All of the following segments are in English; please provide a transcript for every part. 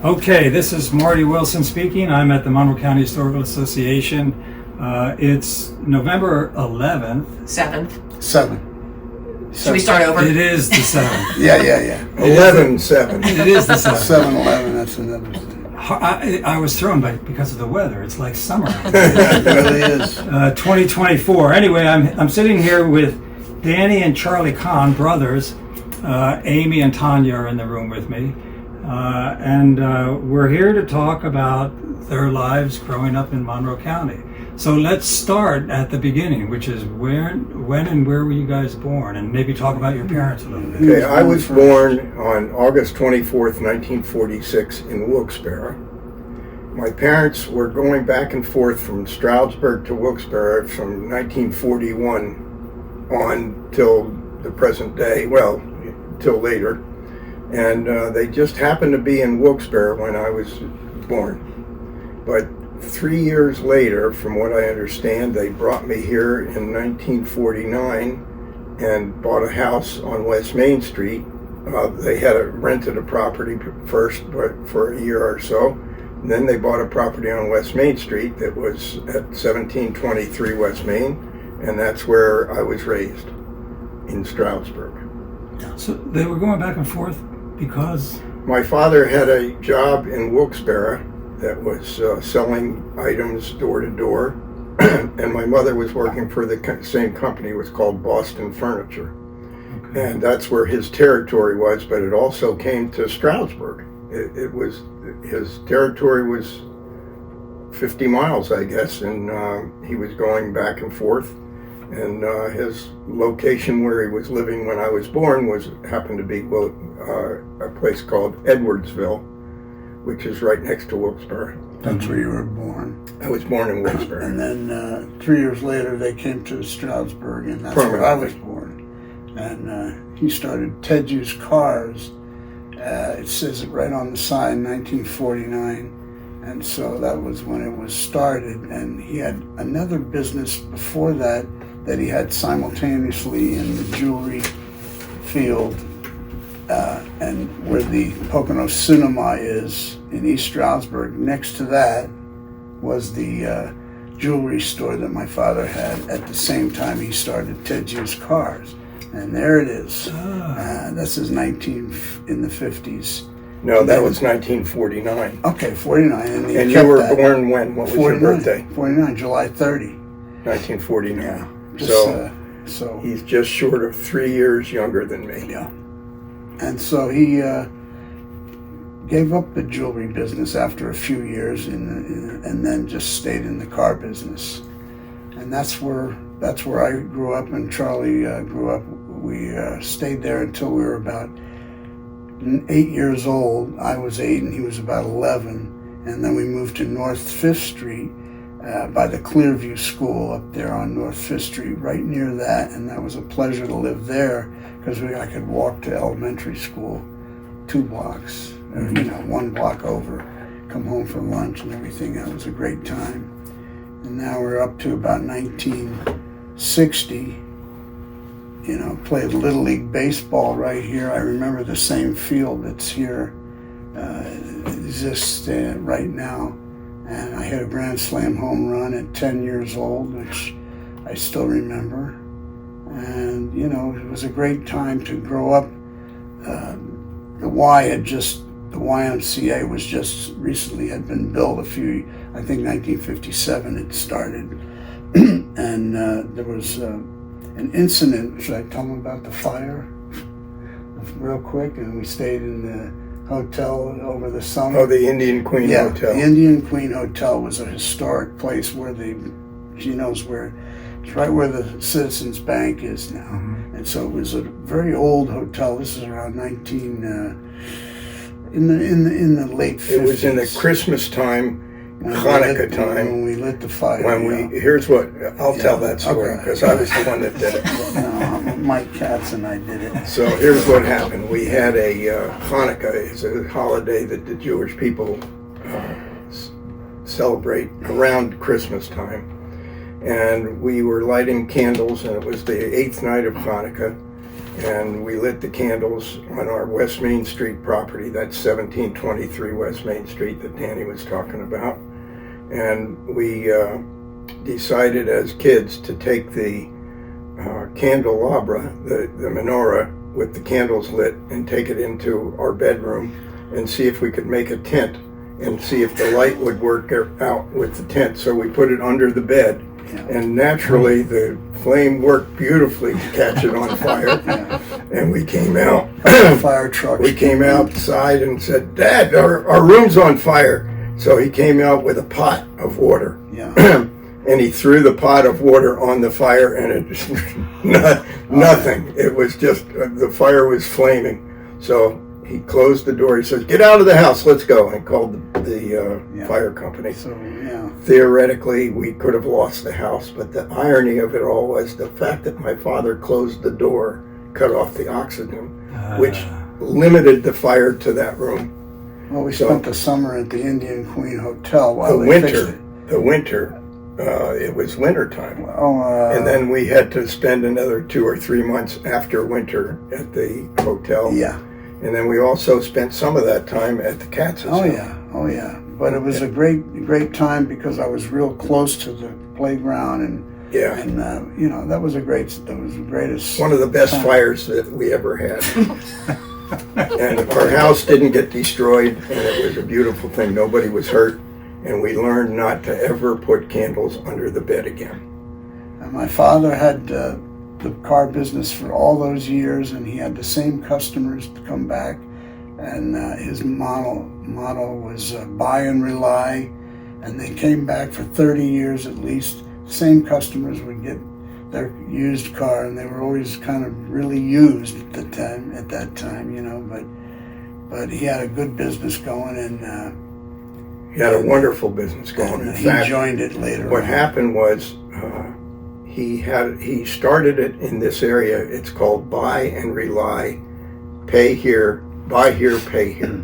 Okay, this is Marty Wilson speaking. I'm at the Monroe County Historical Association. It's November 11th. 7th. 7. Should we start over? It is the 7th. Yeah. 11-7. It is the 7th. 7-11, that's another thing. I was thrown because of the weather. It's like summer. It really is. 2024. Anyway, I'm sitting here with Danny and Charlie Cahn, brothers. Amy and Tanya are in the room with me. And we're here to talk about their lives growing up in Monroe County. So let's start at the beginning, which is when and where were you guys born? And maybe talk about your parents a little bit. Okay, I was born on August 24th, 1946 in Wilkes-Barre. My parents were going back and forth from Stroudsburg to Wilkes-Barre from 1941 on till the present day, well, till later. And they just happened to be in Wilkes-Barre when I was born. But 3 years later, from what I understand, they brought me here in 1949 and bought a house on West Main Street. They had rented a property first for a year or so. And then they bought a property on West Main Street that was at 1723 West Main, and that's where I was raised, in Stroudsburg. So they were going back and forth because? My father had a job in Wilkes-Barre that was selling items door to door, and my mother was working for the same company. It was called Boston Furniture. Okay. And that's where his territory was, but it also came to Stroudsburg. His territory was 50 miles, I guess, and he was going back and forth. And his location where he was living when I was born happened to be a place called Edwardsville, which is right next to Wilkes-Barre. That's where you were born. I was born in Wilkes-Barre. And then 3 years later, they came to Stroudsburg, and that's where I was born. And he started Ted Used Cars. It says it right on the side, 1949. And so that was when it was started. And he had another business before that he had simultaneously in the jewelry field. And where the Poconos Cinema is in East Stroudsburg, next to that was the jewelry store that my father had at the same time he started Ted Used Cars. And there it is. This is in the 50s. No, that was 1949. Okay, 49. And you were born when? What was your birthday? 49, July 30. 1949. Yeah. So he's just short of 3 years younger than me. Yeah. And so he gave up the jewelry business after a few years and then just stayed in the car business. And that's where I grew up, and Charlie grew up. We stayed there until we were about 8 years old. I was 8 and he was about 11. And then we moved to North 5th Street by the Clearview School up there on North 5th Street, right near that. And that was a pleasure to live there because I could walk to elementary school 2 blocks, or 1 block over, come home for lunch and everything. That was a great time. And now we're up to about 1960. Played Little League Baseball right here. I remember the same field that's here exists right now. And I hit a grand slam home run at 10 years old, which I still remember. And, it was a great time to grow up. The YMCA was just recently had been built I think 1957 it started. And there was an incident. Should I tell them about the fire real quick? And we stayed in the hotel over the summer. Oh, the Indian Queen Hotel. The Indian Queen Hotel was a historic place where it's right where the Citizens Bank is now. Mm-hmm. And so it was a very old hotel. This is around in the late 50s. It was in the Christmas time, Hanukkah time. When we lit the fire. I'll tell that story because I was the one that did it. No, Mike Katz and I did it. So here's what happened. We had a Hanukkah. It's a holiday that the Jewish people celebrate around Christmas time. And we were lighting candles, and it was the 8th night of Hanukkah. and we lit the candles on our West Main Street property. That's 1723 West Main Street that Danny was talking about. And we decided as kids to take the candelabra, the menorah with the candles lit, and take it into our bedroom and see if we could make a tent and see if the light would work out with the tent. So we put it under the bed. And naturally, the flame worked beautifully to catch it on fire. And we came out. Fire truck. We came outside and said, "Dad, our room's on fire." So he came out with a pot of water. Yeah. And he threw the pot of water on the fire, and it nothing. It was just the fire was flaming. So he closed the door. He says, "Get out of the house. Let's go," and called the fire company. So, yeah. Theoretically, we could have lost the house, but the irony of it all was the fact that my father closed the door, cut off the oxygen, which limited the fire to that room. Well, we spent the summer at the Indian Queen Hotel while they fixed it. The winter, it was winter time. Well, and then we had to spend another 2 or 3 months after winter at the hotel. Yeah. And then we also spent some of that time at the Katz's. Oh yeah. But it was a great time because I was real close to the playground and that was the greatest. One of the best time. fires that we ever had. And our house didn't get destroyed, and it was a beautiful thing. Nobody was hurt, and we learned not to ever put candles under the bed again. And my father had the car business for all those years, and he had the same customers to come back. And his motto was buy and rely, and they came back for 30 years at least. Same customers would get their used car, and they were always kind of really used at that time, but he had a good business going, and he had a wonderful business going. In he fact, joined it later. What happened was he started it in this area. It's called buy and rely, pay here, buy here, pay here.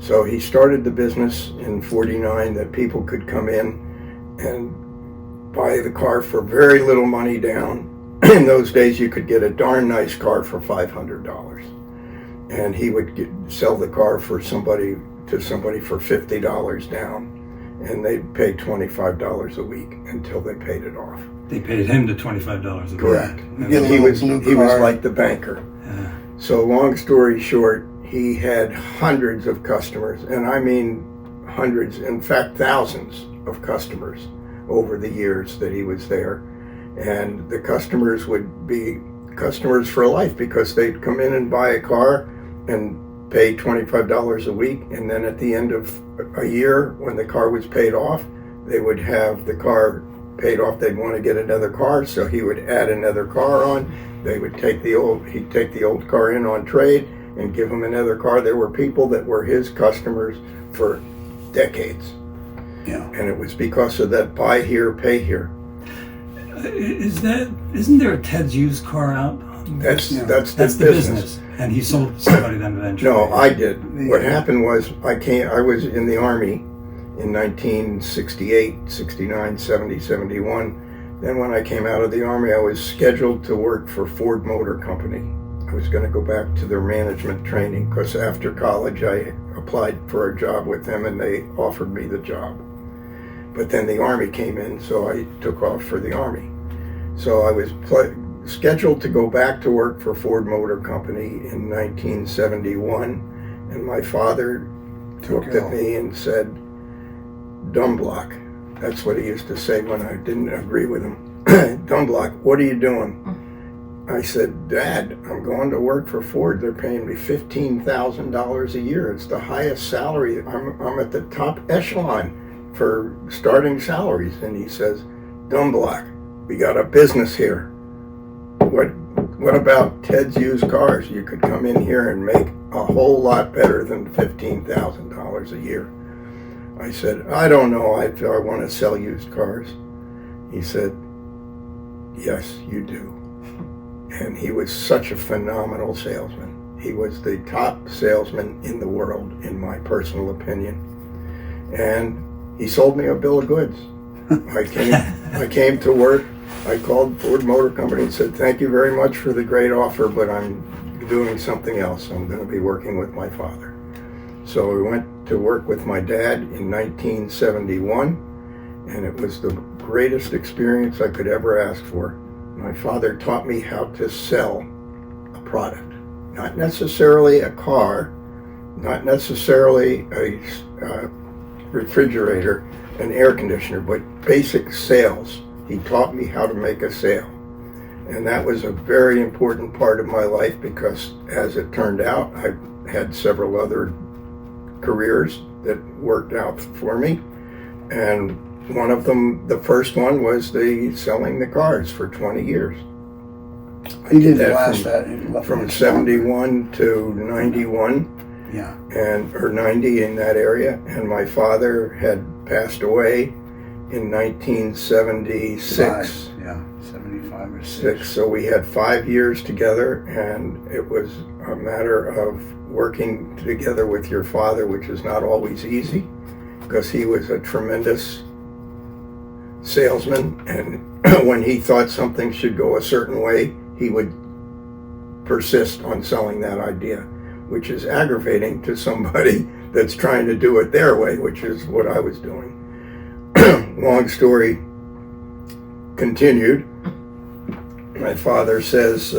So he started the business in '49 that people could come in and buy the car for very little money down. In those days, you could get a darn nice car for $500, and he would sell the car for somebody for $50 down, and they'd pay $25 a week until they paid it off. They paid him to $25 a week. Correct. Yeah. He was like the banker. Yeah. So long story short, he had hundreds of customers, and I mean hundreds, in fact thousands of customers over the years that he was there. And the customers would be customers for life because they'd come in and buy a car and pay $25 a week, and then at the end of a year when the car was paid off, they would have the car paid off. They'd want to get another car, so he would add another car on. They would he'd take the old car in on trade and give him another car. There were people that were his customers for decades. Yeah. And it was because of that buy here, pay here. Isn't there a Ted's used car out? That's the business. And he sold somebody then eventually. No, I did. What happened was I was in the Army in 1968, 69, 70, 71. Then when I came out of the Army, I was scheduled to work for Ford Motor Company. I was going to go back to their management training because after college I applied for a job with them and they offered me the job. But then the Army came in, so I took off for the Army. So I was scheduled to go back to work for Ford Motor Company in 1971, and my father looked at me and said, "Dumb block." That's what he used to say when I didn't agree with him. "Dumb block, what are you doing?" I said, "Dad, I'm going to work for Ford. They're paying me $15,000 a year. It's the highest salary. I'm at the top echelon for starting salaries." And he says, "Dumb block, we got a business here. What about Ted's Used Cars? You could come in here and make a whole lot better than $15,000 a year." I said, "I don't know. I want to sell used cars." He said, "Yes, you do." And he was such a phenomenal salesman. He was the top salesman in the world, in my personal opinion. And he sold me a bill of goods. I came to work. I called Ford Motor Company and said, "Thank you very much for the great offer, but I'm doing something else. I'm going to be working with my father." So we went to work with my dad in 1971, and it was the greatest experience I could ever ask for. My father taught me how to sell a product, not necessarily a car, not necessarily a refrigerator, an air conditioner, but basic sales. He taught me how to make a sale. And that was a very important part of my life because, as it turned out, I had several other careers that worked out for me. And one of them, the first one, was selling the cars for 20 years. He didn't last that. From 71 to 91. Yeah. Or 90 in that area. And my father had passed away in 1976. Yeah, 75 or 6. So we had 5 years together, and it was a matter of working together with your father, which is not always easy, because he was a tremendous salesman, and when he thought something should go a certain way, he would persist on selling that idea, which is aggravating to somebody that's trying to do it their way, which is what I was doing. Long story continued. My father says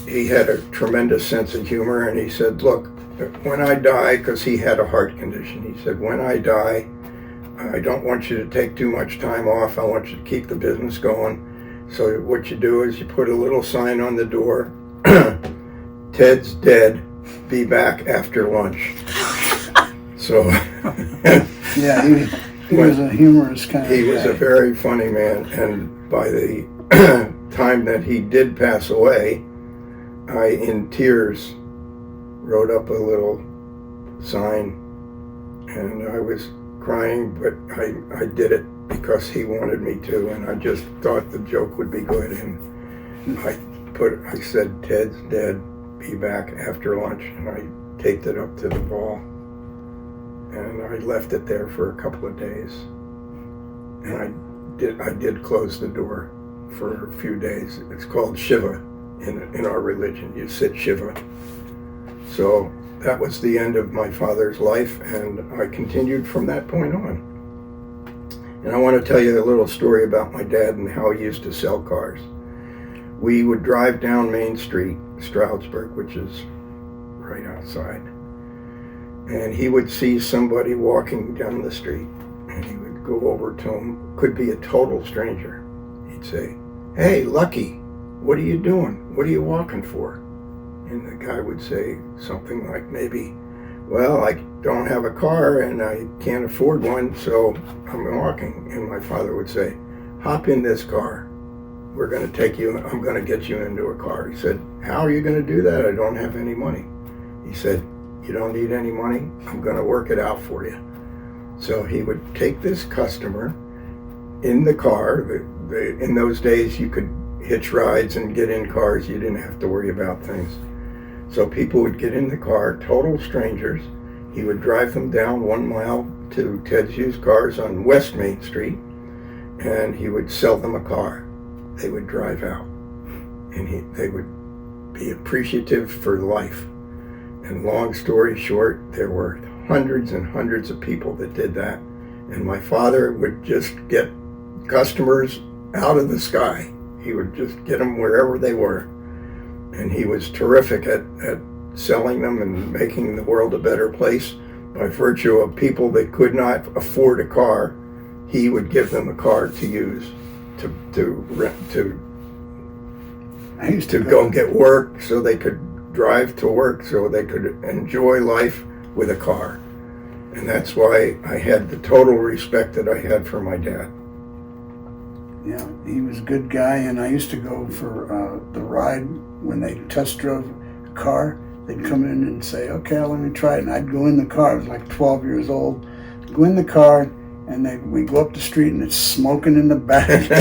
he had a tremendous sense of humor, and he said, "Look, when I die," because he had a heart condition, he said, "when I die, I don't want you to take too much time off. I want you to keep the business going. So what you do is you put a little sign on the door, Ted's dead, be back after lunch." So yeah, he was a humorous kind of guy. He was a very funny man, and by the time that he did pass away, I, in tears, wrote up a little sign, and I was crying, but I did it because he wanted me to, and I just thought the joke would be good, and I said, "Ted's dead, be back after lunch," and I taped it up to the wall, and I left it there for a couple of days, and I did close the door for a few days. It's called Shiva in our religion. You sit Shiva. So that was the end of my father's life, and I continued from that point on. And I want to tell you a little story about my dad and how he used to sell cars. We would drive down Main Street, Stroudsburg, which is right outside, and he would see somebody walking down the street, and he would go over to him, could be a total stranger. He'd say, "Hey, Lucky, what are you doing? What are you walking for?" And the guy would say something like maybe, "Well, I don't have a car and I can't afford one, so I'm walking." And my father would say, "Hop in this car. We're going to take you, I'm going to get you into a car." He said, "How are you going to do that? I don't have any money." He said, "You don't need any money? I'm going to work it out for you." So he would take this customer in the car. In those days, you could hitch rides and get in cars. You didn't have to worry about things. So people would get in the car, total strangers. He would drive them down 1 mile to Ted's Used Cars on West Main Street, and he would sell them a car. They would drive out, and they would be appreciative for life. And long story short, there were hundreds and hundreds of people that did that, and my father would just get customers out of the sky. He would just get them wherever they were. And he was terrific at selling them and making the world a better place by virtue of people that could not afford a car. He would give them a car to use, to go get work, so they could drive to work, so they could enjoy life with a car. And that's why I had the total respect that I had for my dad. Yeah, he was a good guy, and I used to go for the ride when they test drove a car. They'd come in and say, "Okay, let me try it," and I'd go in the car. I was like 12 years old. Go in the car, and we go up the street, and it's smoking in the back.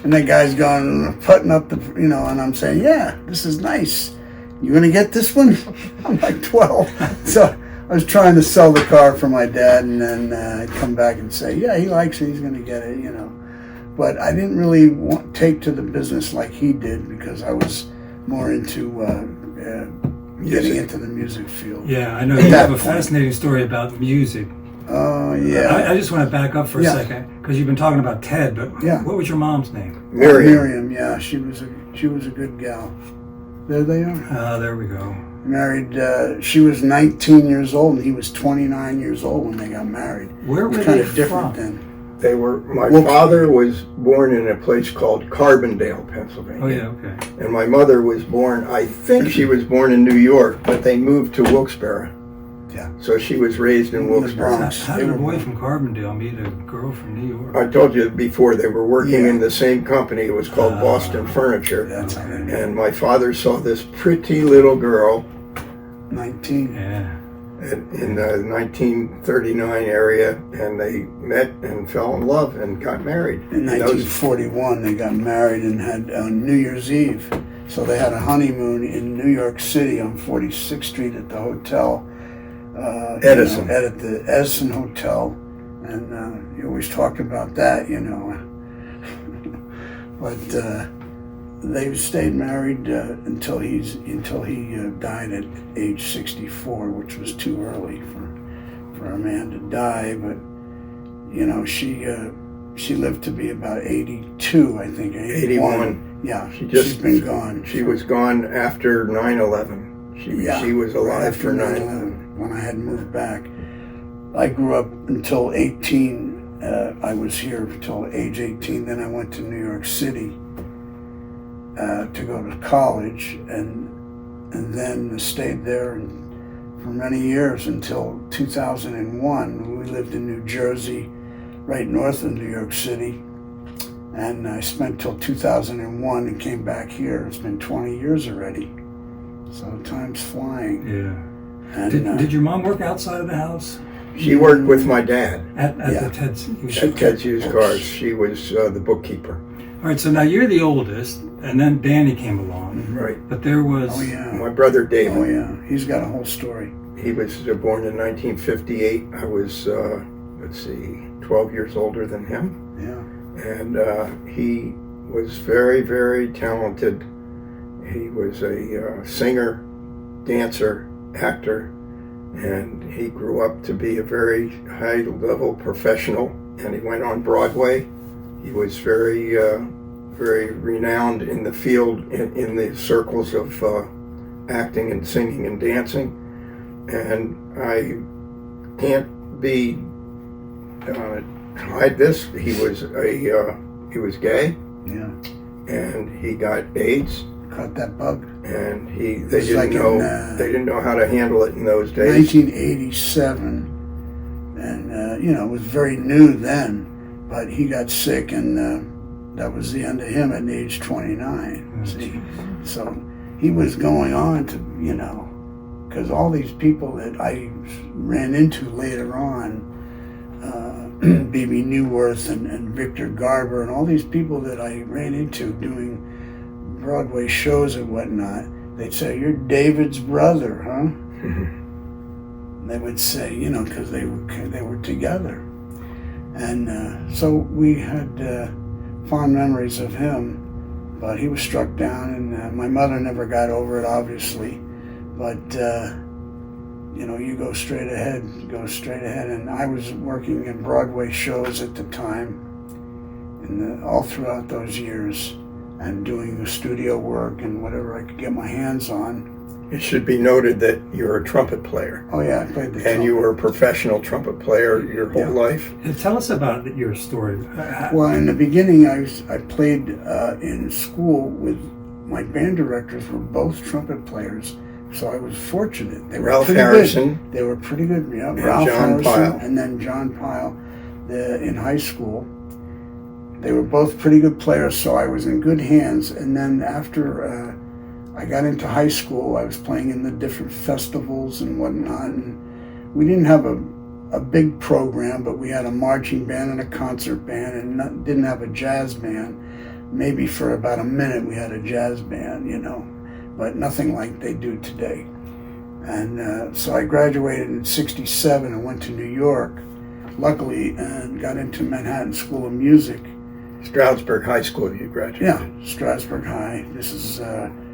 And the guy's going, putting up the, and I'm saying, "Yeah, this is nice. You gonna get this one?" I'm like 12. So I was trying to sell the car for my dad, and then I'd come back and say, yeah, he likes it, he's going to get it, you know. But I didn't really take to the business like he did, because I was more into getting into the music field. Yeah, I know you have a fascinating story about music. Yeah. I just want to back up for a second, because you've been talking about Ted, but what was your mom's name? Miriam, yeah, she was a good gal. There they are. There we go. Married, she was 19 years old, and he was 29 years old when they got married. Where were kind they of different from? then. They were. My father was born in a place called Carbondale, Pennsylvania. Oh yeah, okay. And my mother was born. I think she was born in New York, but they moved to Wilkes-Barre. Yeah. So she was raised in Wilkes-Barre. How did a boy from Carbondale meet a girl from New York? I told you before, they were working in the same company. It was called Boston Furniture. That's how they met. And my father saw this pretty little girl 19. Yeah. in the 1939 area, and they met and fell in love and got married. In 1941, they got married and had on New Year's Eve. So they had a honeymoon in New York City on 46th Street at the hotel. Edison. At the Edison Hotel. And you always talk about that, you know. But they stayed married until he died at age 64, which was too early for a man to die. But you know, she lived to be about 82, I think. 81. Yeah, she's been gone. She was gone after 9/11. She was alive for 9/11 when I had moved back. I grew up until 18. I was here until age 18. Then I went to New York City to go to college, and then stayed there for many years until 2001. We lived in New Jersey, right north of New York City, and I spent till 2001 and came back here. It's been 20 years already, so time's flying. Yeah. And, did your mom work outside of the house? She worked with my dad At the Ted's Used Cars. She was the bookkeeper. All right, so now you're the oldest, and then Danny came along. Right. But there was... Oh, yeah. My brother David. Oh, yeah. He's got a whole story. He was born in 1958. I was, 12 years older than him. Yeah. And he was very, very talented. He was a singer, dancer, actor, and he grew up to be a very high-level professional, and he went on Broadway. He was very, very renowned in the field, in the circles of acting and singing and dancing. And I can't hide this. He was gay. Yeah. And he got AIDS. Caught that bug. And they didn't know how to handle it in those days. 1987, and it was very new then. But he got sick, and that was the end of him at age 29. See, so he was going on to, because all these people that I ran into later on, B.B. Newworth and Victor Garber, and all these people that I ran into doing Broadway shows and whatnot, they'd say, "You're David's brother, huh?" Mm-hmm. They would say, because they were together. And so we had fond memories of him, but he was struck down, and my mother never got over it, obviously. But, you go straight ahead. And I was working in Broadway shows at the time, and all throughout those years, and doing the studio work and whatever I could get my hands on. It should be noted that you're a trumpet player. Oh yeah, I played the trumpet. And you were a professional trumpet player your whole life. Tell us about your story. Well, in the beginning, I played in school with my band directors were both trumpet players, so I was fortunate. They were Ralph pretty Harrison. Good. They were pretty good. Yeah, and Ralph John Harrison, Pyle. and then John Pyle, in high school. They were both pretty good players, so I was in good hands. And then after I got into high school, I was playing in the different festivals and whatnot. And we didn't have a big program, but we had a marching band and a concert band, and didn't have a jazz band. Maybe for about a minute we had a jazz band, but nothing like they do today. And so I graduated in '67 and went to New York, luckily, and got into Manhattan School of Music. Stroudsburg High School you graduated. Yeah, Stroudsburg High. This is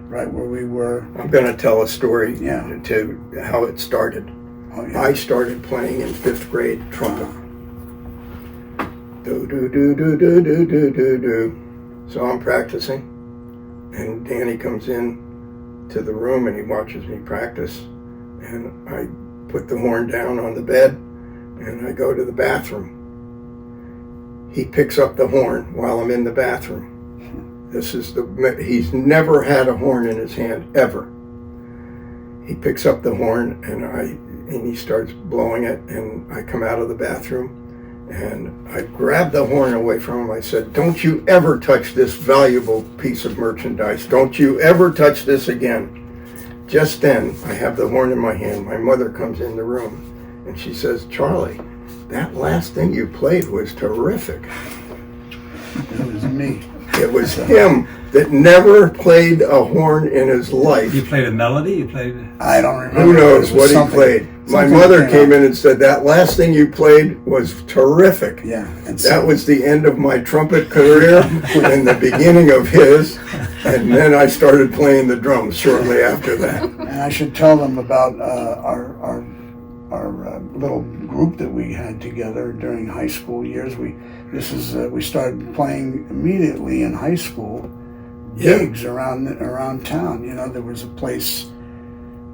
right where we were. I'm going to tell a story Yeah. to how it started. Oh, yeah. I started playing in 5th grade trumpet. Do, do, do, do, do, do, do, do, do. So I'm practicing, and Danny comes in to the room and he watches me practice. And I put the horn down on the bed and I go to the bathroom. He picks up the horn while I'm in the bathroom. He's never had a horn in his hand, ever. He picks up the horn and he starts blowing it, and I come out of the bathroom and I grabbed the horn away from him. I said, "Don't you ever touch this valuable piece of merchandise. Don't you ever touch this again." Just then, I have the horn in my hand. My mother comes in the room and she says, "Charlie, that last thing you played was terrific." It was me. It was him that never played a horn in his life. You played a melody? You played... I don't remember. Who knows It was what he played? My something mother that came out. in and said, "That last thing you played was terrific." Yeah. And That was the end of my trumpet career and the beginning of his. And then I started playing the drums shortly after that. And I should tell them about our little group that we had together during high school years. We started playing immediately in high school, gigs around town. You know, there was a place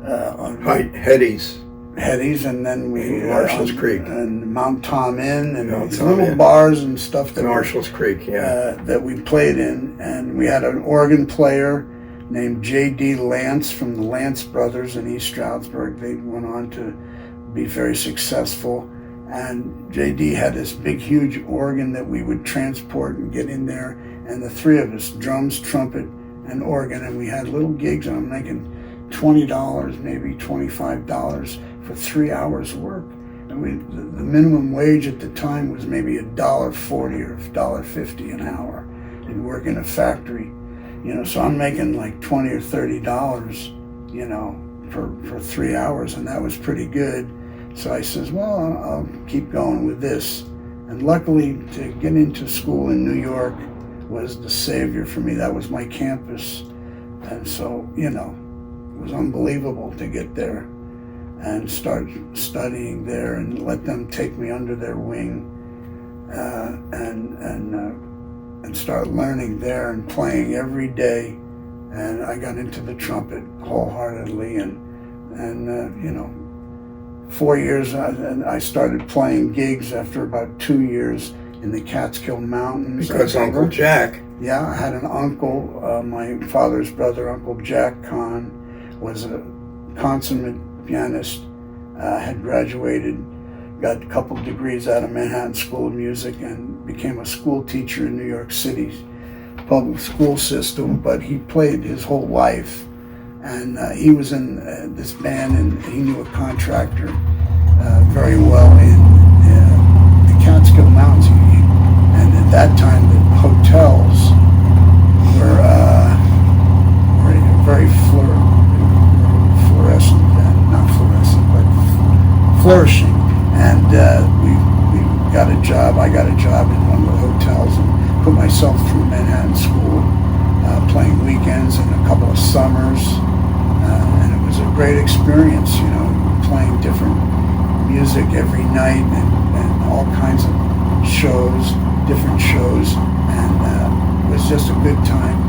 on Hetty's, and then we In Marshall's Creek, and Mount Tom Inn, and Mount these Tom little Inn. bars and stuff that Marshall's Creek, that we played in. And we had an organ player named J.D. Lance from the Lance Brothers in East Stroudsburg. They went on to be very successful. And J.D. had this big, huge organ that we would transport and get in there. And the three of us, drums, trumpet, and organ. And we had little gigs, and I'm making $20, maybe $25 for 3 hours work. And the minimum wage at the time was maybe $1.40 or $1.50 an hour. And work in a factory, you know. So I'm making like $20 or $30, you know, for 3 hours, and that was pretty good. So I says, well, I'll keep going with this. And luckily, to get into school in New York was the savior for me. That was my campus. And so, you know, it was unbelievable to get there and start studying there and let them take me under their wing and start learning there and playing every day. And I got into the trumpet wholeheartedly, and you know, 4 years, and I started playing gigs after about 2 years in the Catskill Mountains. because Uncle Jack. Yeah, I had an uncle, my father's brother, Uncle Jack Cahn, was a consummate pianist, had graduated, got a couple degrees out of Manhattan School of Music, and became a school teacher in New York City's public school system. But he played his whole life, and he was in this band, and he knew a contractor very well in the Catskill Mountains. And at that time, the hotels were very fluorescent, not fluorescent, but flourishing. And we got a job. I got a job in one of the hotels and put myself through Manhattan School, playing weekends and a couple of summers. And it was a great experience, you know, playing different music every night and all kinds of shows, different shows, and it was just a good time.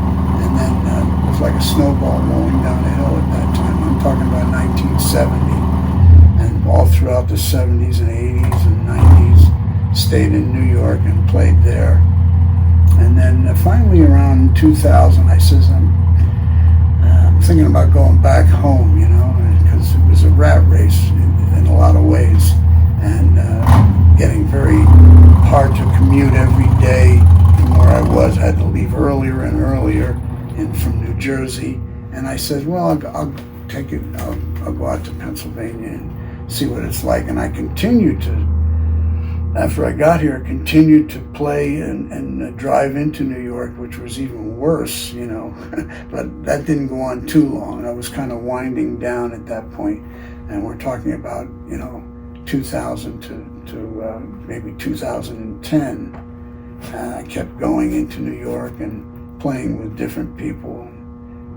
And then it was like a snowball rolling down a hill at that time. I'm talking about 1970, and all throughout the 70s and 80s and 90s, stayed in New York and played there. And then finally around 2000, I says, I'm thinking about going back home, you know, because it was a rat race in a lot of ways, and getting very hard to commute every day from where I was. I had to leave earlier and earlier from New Jersey. And I said, well, I'll take it, I'll go out to Pennsylvania and see what it's like. And I continued to after I got here, continued to play and drive into New York, which was even worse, you know. But that didn't go on too long. I was kind of winding down at that point, and we're talking about, you know, 2000 to maybe 2010. And I kept going into New York and playing with different people.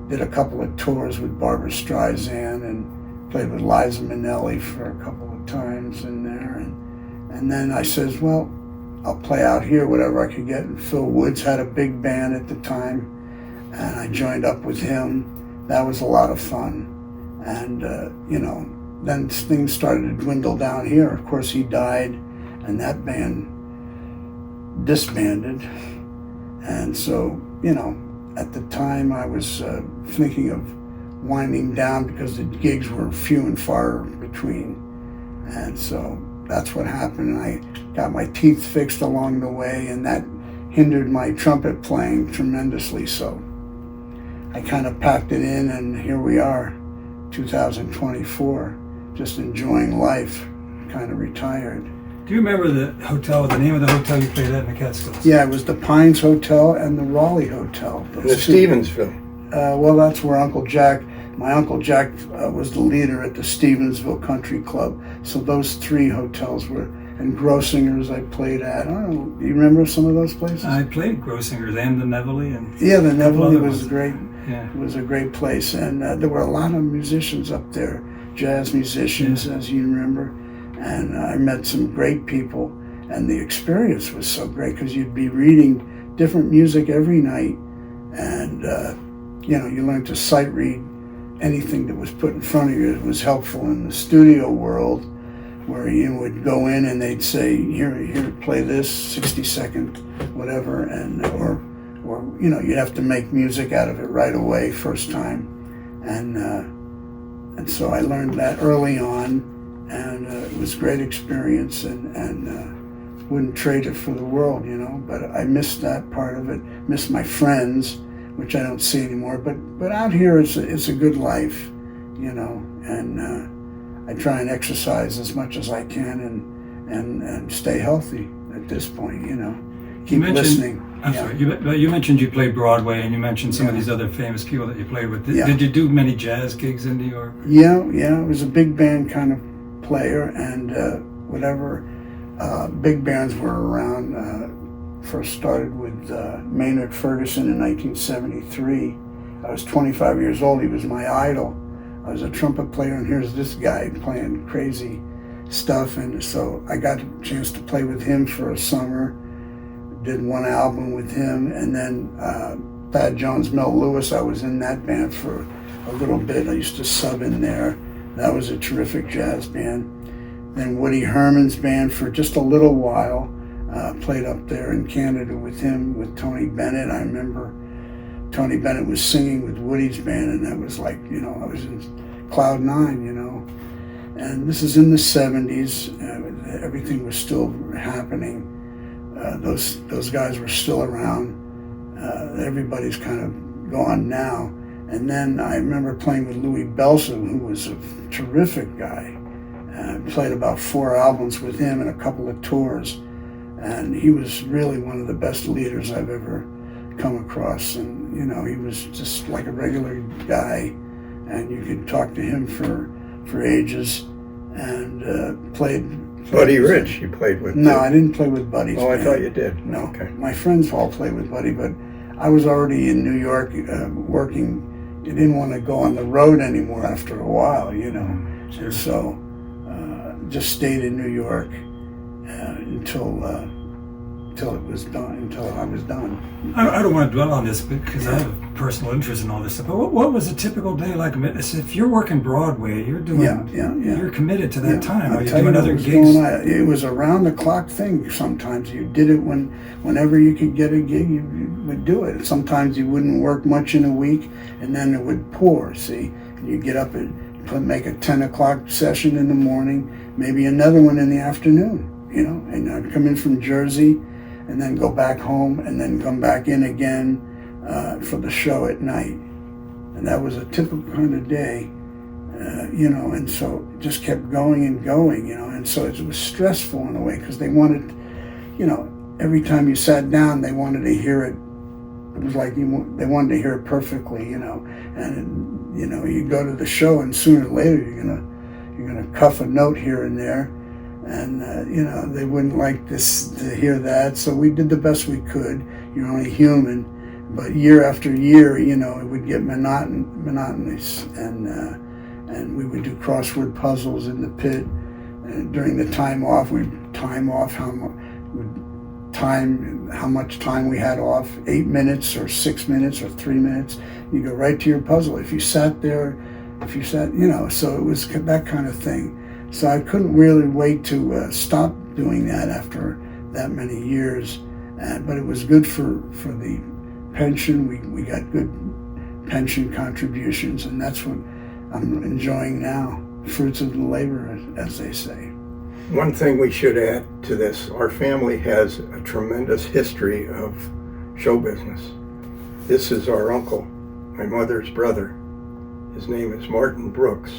Did a couple of tours with Barbra Streisand and played with Liza Minnelli for a couple of times in there. And then I says, well, I'll play out here, whatever I could get. And Phil Woods had a big band at the time, and I joined up with him. That was a lot of fun. And, you know, then things started to dwindle down here. Of course, he died, and that band disbanded. And so, you know, at the time I was thinking of winding down because the gigs were few and far between. And so that's what happened. I got my teeth fixed along the way, and that hindered my trumpet playing tremendously. So I kind of packed it in, and here we are, 2024, just enjoying life, kind of retired. Do you remember the name of the hotel you played at in the Catskills? Yeah, it was the Pines Hotel and the Raleigh Hotel. In the Stevensville. Well, that's where my Uncle Jack was the leader at the Stevensville Country Club. So those three hotels were, and Grossinger's I played at. I don't know, do you remember some of those places? I played Grossinger's and the Nevele. Yeah, the Nevele was great. Yeah. It was a great place. And there were a lot of musicians up there, jazz musicians, as you remember. And I met some great people, and the experience was so great because you'd be reading different music every night, and you know, you learned to sight read anything that was put in front of you. It was helpful in the studio world, where you would go in and they'd say, here, play this 60-second, whatever, and or you know, you'd have to make music out of it right away, first time, and so I learned that early on. And it was a great experience, and wouldn't trade it for the world, you know. But I missed that part of it. Missed my friends, which I don't see anymore. But out here, it's a good life, you know. And I try and exercise as much as I can, and stay healthy at this point, you know. Keep listening. I'm sorry. You mentioned you played Broadway, and you mentioned some of these other famous people that you played with. Did you do many jazz gigs in New York? Yeah. It was a big band kind of player, and whatever big bands were around. First started with Maynard Ferguson in 1973. I was 25 years old. He was my idol. I was a trumpet player, and here's this guy playing crazy stuff. And so I got a chance to play with him for a summer. Did one album with him, and then Thad Jones, Mel Lewis, I was in that band for a little bit. I used to sub in there. That was a terrific jazz band. Then Woody Herman's band for just a little while. Played up there in Canada with him, with Tony Bennett. I remember Tony Bennett was singing with Woody's band, and that was like, you know, I was in cloud nine, you know. And this is in the 70s. Everything was still happening. Those guys were still around. Everybody's kind of gone now. And then I remember playing with Louis Bellson, who was a terrific guy. Played about 4 albums with him and a couple of tours. And he was really one of the best leaders I've ever come across. And, you know, he was just like a regular guy. And you could talk to him for ages. And played Buddy Rich you played with? No, too. I didn't play with Buddy's Oh, I band. thought you did. No. Okay. My friends all played with Buddy, but I was already in New York working. You didn't want to go on the road anymore after a while, you know. Sure. And so just stayed in New York until it was done, until I was done. I don't want to dwell on this because I have a personal interest in all this stuff. But what was a typical day like? If you're working Broadway, you're doing, you're committed to that time. Are you doing other gigs? It was a round-the-clock thing. Sometimes you did it whenever you could get a gig, you would do it. Sometimes you wouldn't work much in a week, and then it would pour. See, and you get up and make a 10 o'clock session in the morning, maybe another one in the afternoon. You know, and I'd come in from Jersey, and then go back home, and then come back in again for the show at night. And that was a typical kind of day. and so it just kept going and going, and so it was stressful in a way because they wanted, every time you sat down, they wanted to hear it. It was like they wanted to hear it perfectly, and you go to the show, and sooner or later you're gonna cuff a note here and there, and they wouldn't like this to hear that. So we did the best we could. You're only human, but year after year, it would get monotonous, and we would do crossword puzzles in the pit. And during the time off, we'd time off how much time we had off, 8 minutes or 6 minutes or 3 minutes. You go right to your puzzle. If you sat, so it was that kind of thing. So I couldn't really wait to stop doing that after that many years. But it was good for the pension. We got good pension contributions, and that's what I'm enjoying now. Fruits of the labor, as they say. One thing we should add to this, our family has a tremendous history of show business. This is our uncle, my mother's brother. His name is Martin Brooks.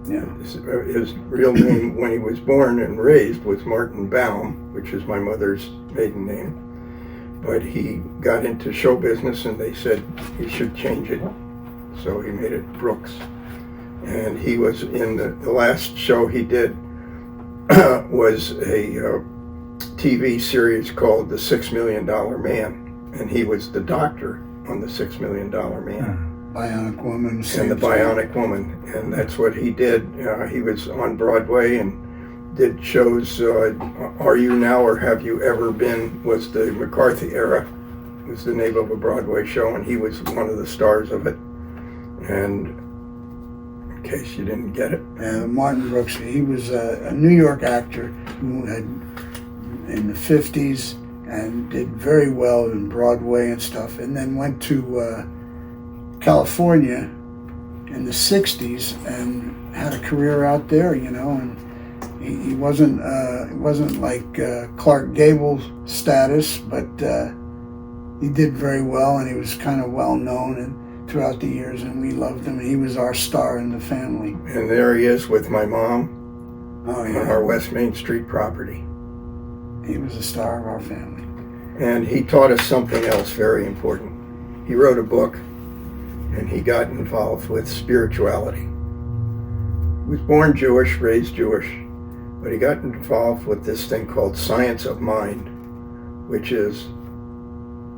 Yeah. His real name when he was born and raised was Martin Baum, which is my mother's maiden name. But he got into show business and they said he should change it. So he made it Brooks. And he was in the last show he did was a TV series called The $6 Million Man. And he was the doctor on The $6 Million Man. Bionic Woman. And the Bionic Woman. And that's what he did. He was on Broadway and did shows. Are You Now or Have You Ever Been was the McCarthy era. Was the name of a Broadway show, and he was one of the stars of it. And in case you didn't get it. Martin Brooks, he was a New York actor who had in the 50s and did very well in Broadway and stuff, and then went to California in the 60s and had a career out there, and he wasn't like Clark Gable status, but he did very well, and he was kind of well known and throughout the years, and we loved him. He was our star in the family. And there he is with my mom on our West Main Street property. He was a star of our family. And he taught us something else very important. He wrote a book, and he got involved with spirituality. He was born Jewish, raised Jewish, but he got involved with this thing called science of mind, which is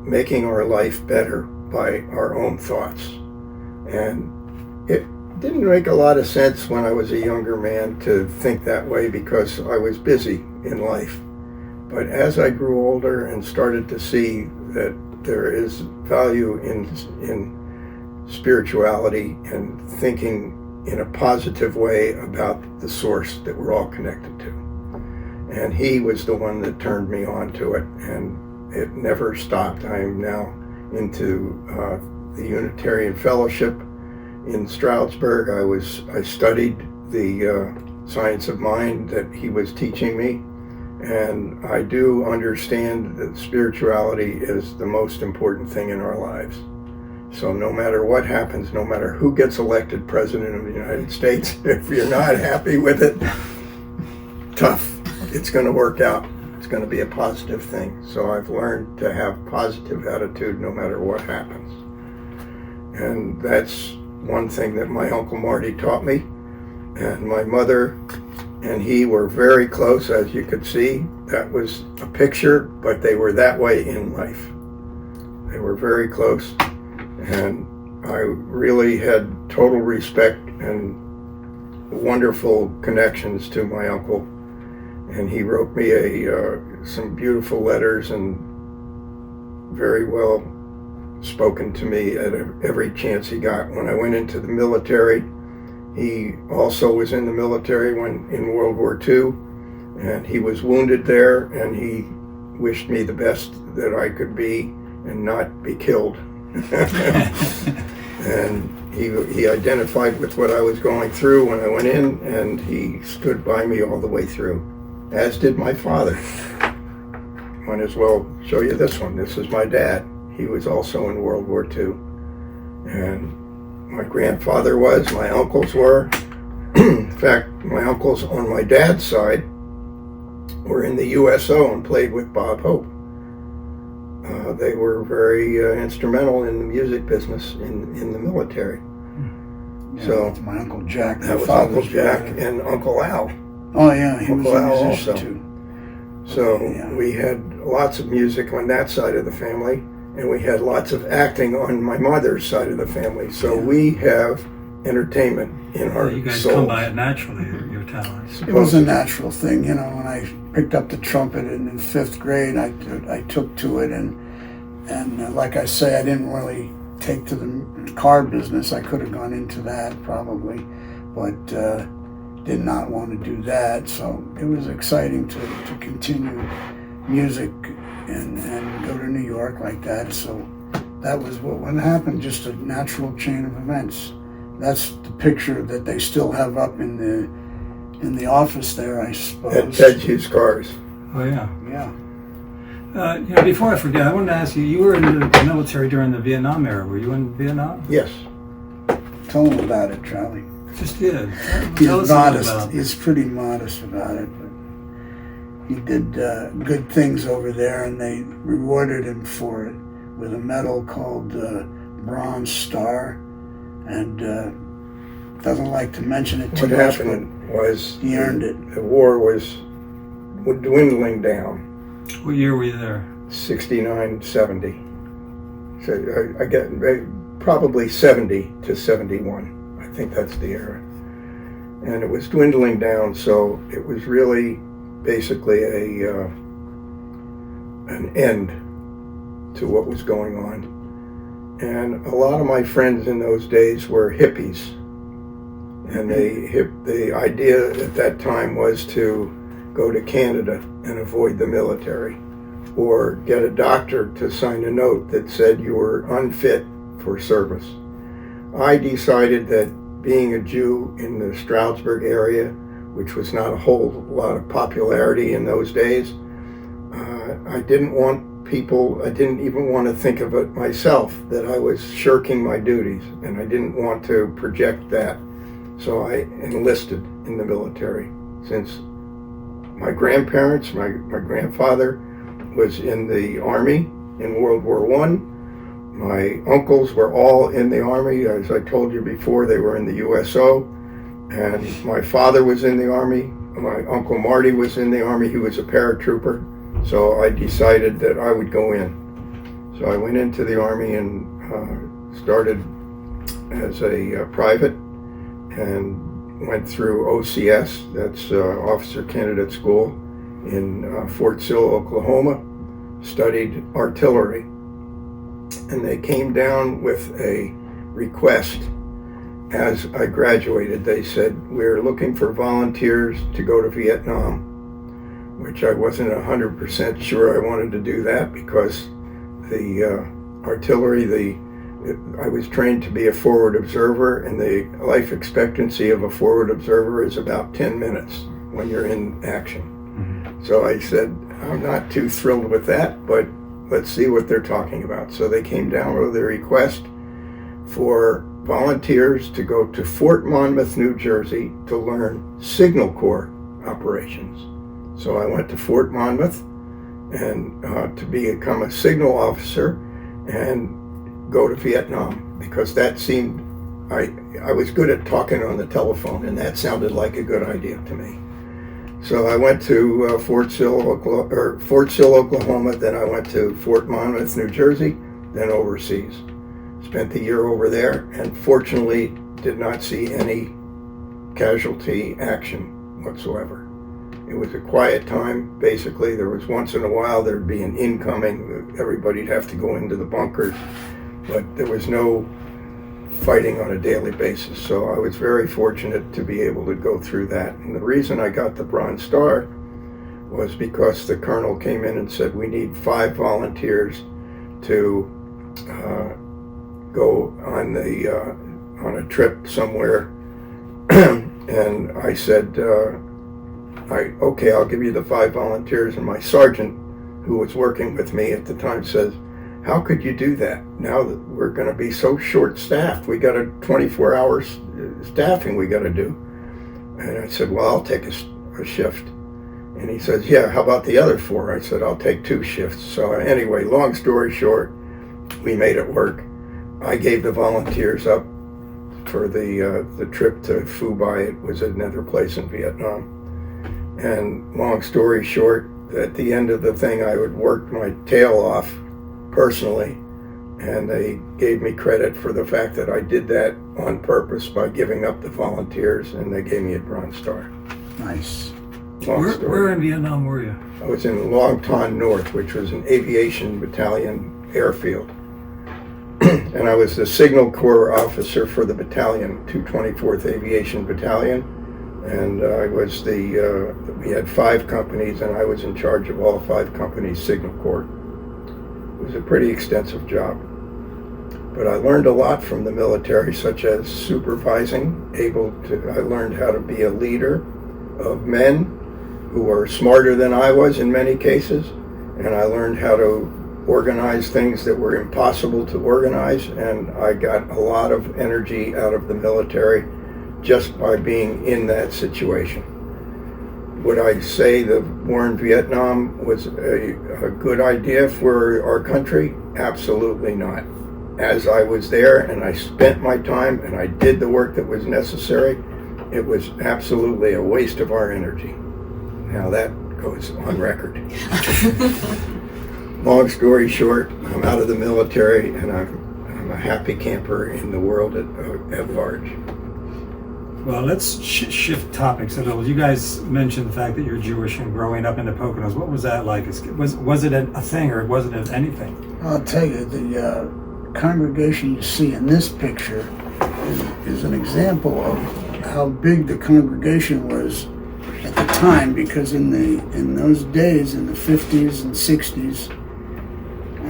making our life better by our own thoughts. And it didn't make a lot of sense when I was a younger man to think that way because I was busy in life. But as I grew older and started to see that there is value in spirituality and thinking in a positive way about the source that we're all connected to. And he was the one that turned me on to it, and it never stopped. I am now into the Unitarian Fellowship in Stroudsburg. I studied the science of mind that he was teaching me, and I do understand that spirituality is the most important thing in our lives. So no matter what happens, no matter who gets elected president of the United States, if you're not happy with it, tough. It's going to work out. It's going to be a positive thing. So I've learned to have positive attitude no matter what happens. And that's one thing that my Uncle Marty taught me. And my mother and he were very close, as you could see. That was a picture, but they were that way in life. They were very close. And I really had total respect and wonderful connections to my uncle. And he wrote me some beautiful letters and very well spoken to me at every chance he got. When I went into the military, he also was in the military in World War II, and he was wounded there, and he wished me the best that I could be and not be killed. And he identified with what I was going through when I went in, and he stood by me all the way through, as did my father. Might as well show you this one. This is my dad. He was also in World War II. And my grandfather was, my uncles were, In fact, my uncles on my dad's side were in the USO and played with Bob Hope. They were very instrumental in the music business in the military. Yeah, So that's my Uncle Jack. that My was father's Uncle Jack brother. and Uncle Al. Oh yeah, he was Uncle a Al musician also. too. So Yeah. we had lots of music on that side of the family, and we had lots of acting on my mother's side of the family. So Yeah. we have entertainment in our You guys souls. come by it naturally, your talents. It was a natural thing, you know. When I picked up the trumpet in 5th grade, I took to it, and like I say, I didn't really take to the car business. I could have gone into that probably, but did not want to do that. So it was exciting to continue music and go to New York like that. So that was what happened, just a natural chain of events. That's the picture that they still have up in the office there, I suppose. At Ted's Used Cars. Oh yeah. Yeah. Before I forget, I wanted to ask you. You were in the military during the Vietnam era. Were you in Vietnam? Yes. Tell them about it, Charlie. Just did. He's Tell us a little modest. about it. He's pretty modest about it, but he did good things over there, and they rewarded him for it with a medal called Bronze Star, and doesn't like to mention it too What much, happened was but he earned it. the war was dwindling down. What year were you there? 69, 70. So I get probably 70 to 71. I think that's the era. And it was dwindling down, so it was really basically an end to what was going on. And a lot of my friends in those days were hippies. And the idea at that time was to go to Canada and avoid the military, or get a doctor to sign a note that said you were unfit for service. I decided that being a Jew in the Stroudsburg area, which was not a whole lot of popularity in those days, I didn't even want to think of it myself, that I was shirking my duties, and I didn't want to project that. So I enlisted in the military. Since my grandparents, my grandfather was in the Army in World War I. My uncles were all in the Army. As I told you before, they were in the USO. And my father was in the Army. My Uncle Marty was in the Army. He was a paratrooper. So I decided that I would go in. So I went into the Army and started as a private, and went through OCS, that's Officer Candidate School, in Fort Sill, Oklahoma, studied artillery. And they came down with a request as I graduated. They said, we're looking for volunteers to go to Vietnam, which I wasn't 100% sure I wanted to do that, because the artillery, I was trained to be a forward observer, and the life expectancy of a forward observer is about 10 minutes when you're in action. Mm-hmm. So I said, I'm not too thrilled with that, but let's see what they're talking about. So they came down with a request for volunteers to go to Fort Monmouth, New Jersey to learn Signal Corps operations. So I went to Fort Monmouth and to become a signal officer and go to Vietnam, because that seemed, I was good at talking on the telephone, and that sounded like a good idea to me. So I went to Fort Sill, Oklahoma, then I went to Fort Monmouth, New Jersey, then overseas. Spent the year over there, and fortunately did not see any casualty action whatsoever. It was a quiet time, basically. There was once in a while there'd be an incoming, everybody'd have to go into the bunkers, but there was no fighting on a daily basis. So I was very fortunate to be able to go through that. And the reason I got the Bronze Star was because the colonel came in and said, we need 5 volunteers to go on a trip somewhere. And I said, okay, I'll give you the 5 volunteers. And my sergeant, who was working with me at the time, says, how could you do that? Now that we're going to be so short-staffed, we got a 24 hours staffing we got to do. And I said, well, I'll take a shift. And he says, yeah, how about the other 4? I said, I'll take 2 shifts. So anyway, long story short, we made it work. I gave the volunteers up for the trip to Phu Bai. It was another place in Vietnam. And long story short, at the end of the thing, I would work my tail off personally, and they gave me credit for the fact that I did that on purpose by giving up the volunteers, and they gave me a Bronze Star. Nice. Where in Vietnam were you? I was in Long Ton North, which was an aviation battalion airfield. And I was the Signal Corps officer for the battalion, 224th Aviation Battalion. And I was we had 5 companies, and I was in charge of all 5 companies' Signal Corps. It was a pretty extensive job. But I learned a lot from the military, such as supervising. I learned how to be a leader of men who were smarter than I was in many cases. And I learned how to organize things that were impossible to organize. And I got a lot of energy out of the military just by being in that situation. Would I say the war in Vietnam was a good idea for our country? Absolutely not. As I was there and I spent my time and I did the work that was necessary, it was absolutely a waste of our energy. Now that goes on record. Long story short, I'm out of the military and I'm a happy camper in the world at large. Well, let's shift topics a little. You guys mentioned the fact that you're Jewish and growing up in the Poconos. What was that like? Was it a thing or wasn't it anything? I'll tell you, the congregation you see in this picture is an example of how big the congregation was at the time, because in those days, in the 50s and 60s,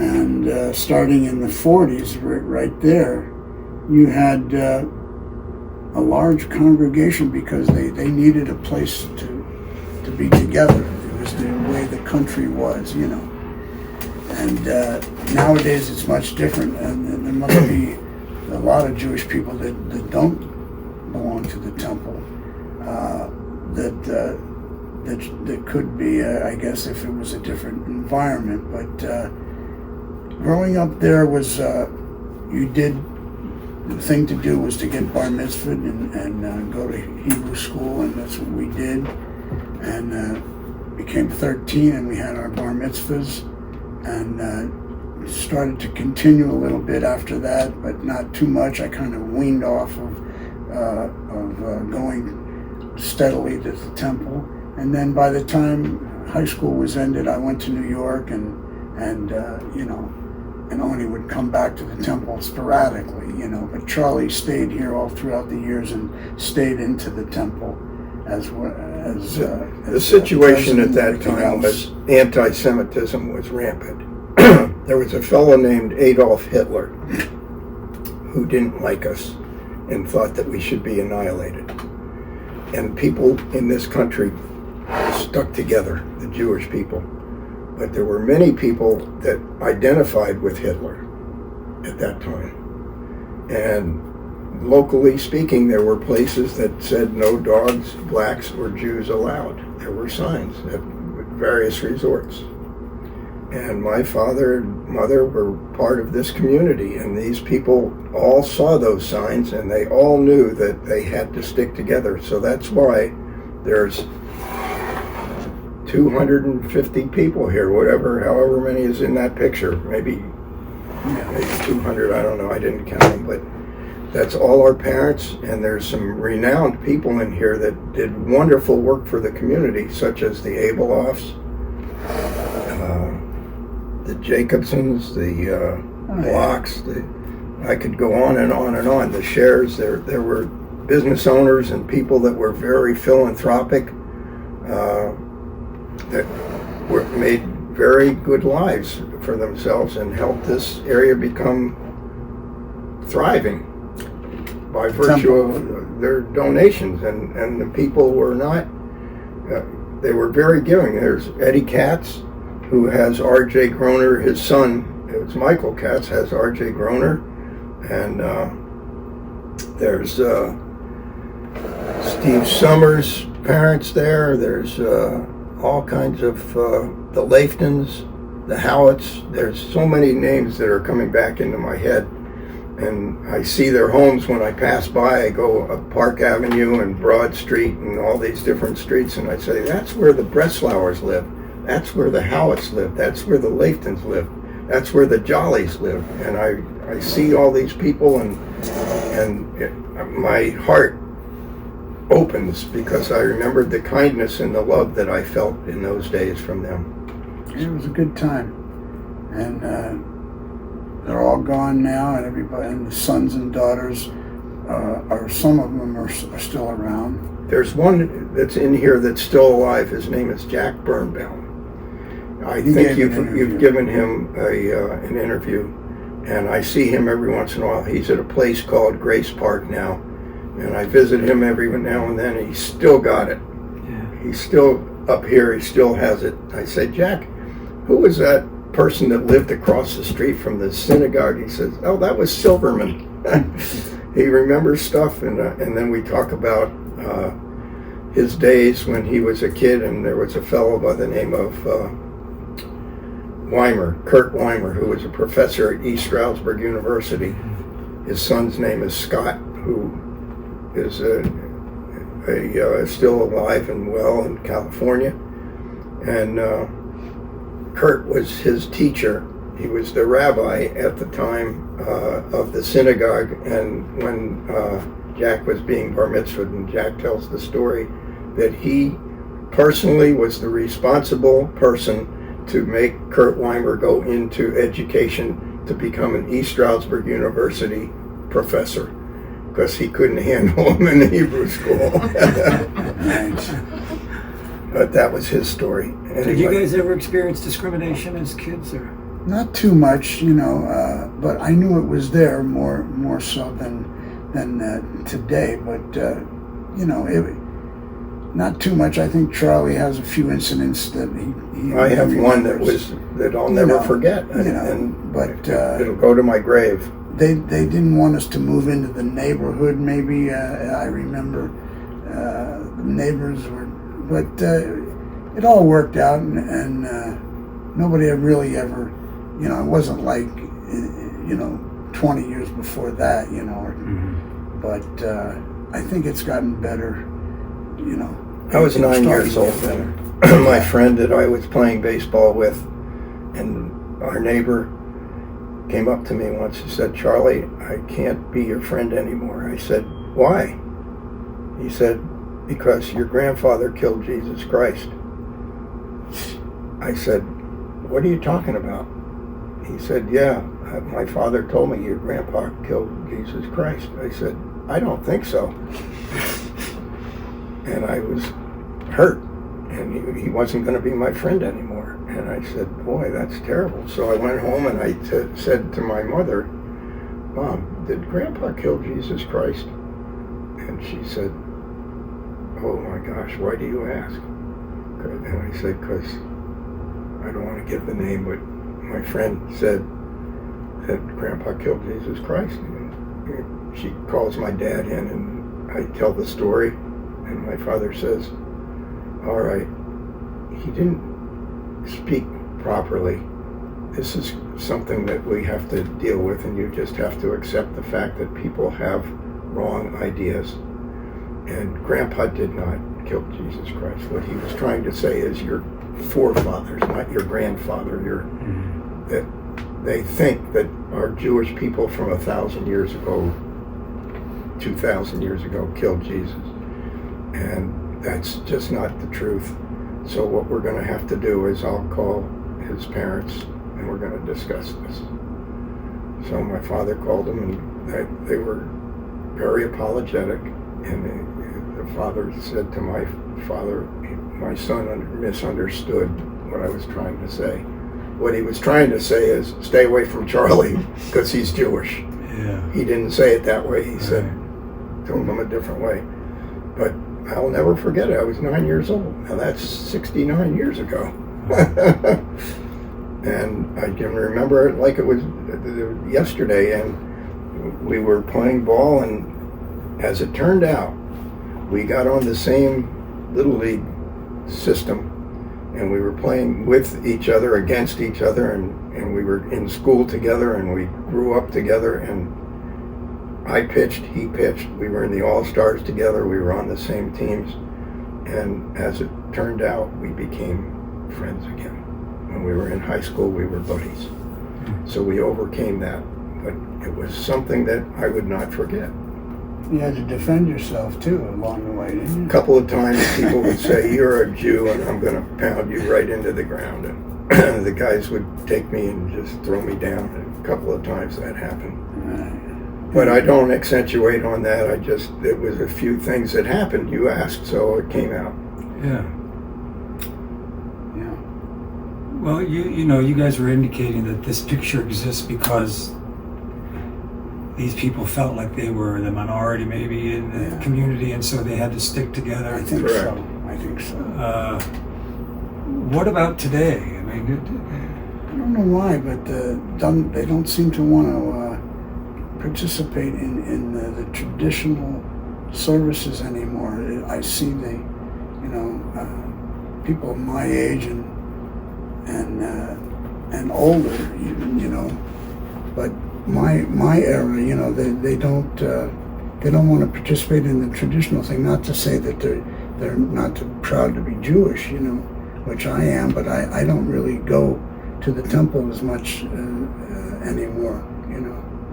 and starting in the 40s, right there, you had a large congregation because they needed a place to be together. It was the way the country was, you know. And nowadays it's much different, and there must be a lot of Jewish people that don't belong to the temple that could be, I guess, if it was a different environment. But growing up there was, the thing to do was to get bar mitzvahed and go to Hebrew school, and that's what we did. And became 13, and we had our bar mitzvahs, and started to continue a little bit after that, but not too much. I kind of weaned off of going steadily to the temple. And then by the time high school was ended, I went to New York, and only would come back to the temple sporadically, you know. But Charlie stayed here all throughout the years and stayed into the temple as the situation at that time was anti-Semitism was rampant. There was a fellow named Adolf Hitler who didn't like us and thought that we should be annihilated. And people in this country stuck together, the Jewish people. But there were many people that identified with Hitler at that time. And locally speaking, there were places that said no dogs, blacks, or Jews allowed. There were signs at various resorts. And my father and mother were part of this community, and these people all saw those signs, and they all knew that they had to stick together. So that's why there's 250 people here, however many is in that picture. Maybe 200, I don't know, I didn't count them, but that's all our parents, and there's some renowned people in here that did wonderful work for the community, such as the Abelhoffs, the Jacobsons, the Blocks, I could go on and on and on. The Shares, there were business owners and people that were very philanthropic, that made very good lives for themselves and helped this area become thriving by virtue of their donations. And the people were not, they were very giving. There's Eddie Katz, who has R.J. Groner, his son, it's Michael Katz, has R.J. Groner. And there's Steve Summers' parents there. There's all kinds of the Laftons, the Howitts. There's so many names that are coming back into my head. And I see their homes when I pass by. I go up Park Avenue and Broad Street and all these different streets, and I say, that's where the Breslauers live. That's where the Howitts live. That's where the Laftons live. That's where the Jollies live. And I see all these people, and my heart opens because I remembered the kindness and the love that I felt in those days from them. It was a good time. And they're all gone now, and everybody, and the sons and daughters, some of them are still around. There's one that's in here that's still alive. His name is Jack Birnbaum. I think you've given him an interview, and I see him every once in a while. He's at a place called Grace Park now, and I visit him every now and then, and he's still got it. Yeah. He's still up here. He still has it. I say, Jack, who was that person that lived across the street from the synagogue? He says, oh, that was Silverman. He remembers stuff, and then we talk about his days when he was a kid, and there was a fellow by the name of Kurt Weimer, who was a professor at East Stroudsburg University. His son's name is Scott, who is still alive and well in California. And Kurt was his teacher. He was the rabbi at the time of the synagogue, and when Jack was being bar mitzvahed, and Jack tells the story that he personally was the responsible person to make Kurt Weimer go into education to become an East Stroudsburg University professor, because he couldn't handle him in the Hebrew school. But that was his story. Anyway. Did you guys ever experience discrimination as kids, or? Not too much, but I knew it was there more so than today. But not too much. I think Charlie has a few incidents that he I have one that I'll never forget, but it'll go to my grave. They didn't want us to move into the neighborhood. Maybe I remember the neighbors were, but it all worked out, and nobody really ever, it wasn't like 20 years before that, But I think it's gotten better. I was 9 years old then. My friend that I was playing baseball with, and our neighbor came up to me once and said, Charlie, I can't be your friend anymore. I said, why? He said, because your grandfather killed Jesus Christ. I said, what are you talking about? He said, yeah, my father told me your grandpa killed Jesus Christ. I said, I don't think so. And I was hurt, and he wasn't going to be my friend anymore. And I said, boy, that's terrible. So I went home and I said to my mother, Mom, did Grandpa kill Jesus Christ? And she said, oh my gosh, why do you ask? And I said, because I don't want to give the name, but my friend said that Grandpa killed Jesus Christ. And she calls my dad in, and I tell the story. And my father says, all right, he didn't speak properly. This is something that we have to deal with, and you just have to accept the fact that people have wrong ideas. And Grandpa did not kill Jesus Christ. What he was trying to say is your forefathers, not your grandfather. That they think that our Jewish people from 1,000 years ago, 2,000 years ago, killed Jesus. And that's just not the truth. So what we're going to have to do is I'll call his parents and we're going to discuss this. So my father called them, and they were very apologetic. And the father said to my father, my son misunderstood what I was trying to say. What he was trying to say is, stay away from Charlie because he's Jewish. Yeah. He didn't say it that way. He said, told him a different way. But I'll never forget it. I was 9 years old. Now that's 69 years ago. And I can remember it like it was yesterday. And we were playing ball, and as it turned out, we got on the same Little League system, and we were playing with each other, against each other, and we were in school together, and we grew up together, and I pitched, he pitched, we were in the All-Stars together, we were on the same teams, and as it turned out, we became friends again. When we were in high school, we were buddies. So we overcame that, but it was something that I would not forget. You had to defend yourself too along the way, didn't you? A couple of times people would say, "You're a Jew and I'm going to pound you right into the ground." And the guys would take me and just throw me down. And a couple of times that happened. But I don't accentuate on that. It was a few things that happened. You asked, so it came out. Yeah. Yeah. Well, you guys were indicating that this picture exists because these people felt like they were the minority maybe in the community, and so they had to stick together. I think Correct. so. I think so. What about today? I mean, I don't know why, but they don't seem to want to participate in the traditional services anymore. I see people my age and older, even, but my era, they don't want to participate in the traditional thing. Not to say that they're not too proud to be Jewish, which I am, but I don't really go to the temple as much anymore.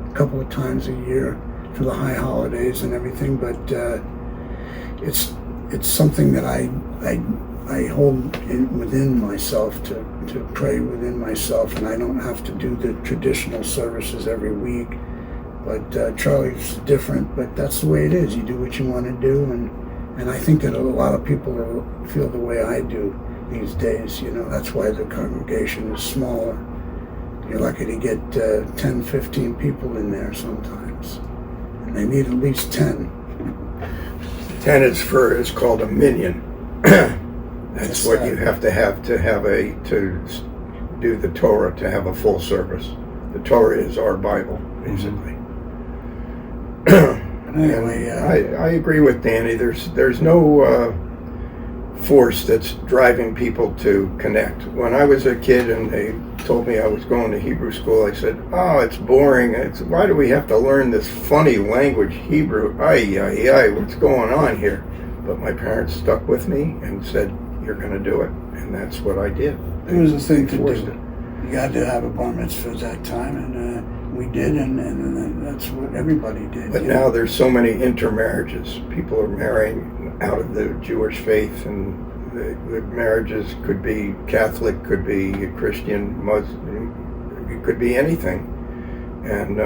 A couple of times a year for the high holidays and everything, but it's something that I hold within myself to pray within myself, and I don't have to do the traditional services every week. But Charlie's different, but that's the way it is. You do what you want to do, and I think that a lot of people feel the way I do these days. That's why the congregation is smaller. You're lucky to get 10, 15 people in there sometimes, and they need at least 10. 10 is called a minyan. That's what you have to to do the Torah, to have a full service. The Torah is our Bible, basically. Anyway, I agree with Danny. There's no force that's driving people to connect. When I was a kid and they told me I was going to Hebrew school, I said, "Oh, it's boring. Why do we have to learn this funny language, Hebrew? What's going on here?" But my parents stuck with me and said, "You're going to do it," and that's what I did. it was a thing to do. Forced it. You had to have a bar mitzvah at that time, and we did, and that's what everybody did. But now there's so many intermarriages. People are marrying out of the Jewish faith, and the marriages could be Catholic, could be Christian, Muslim, it could be anything. And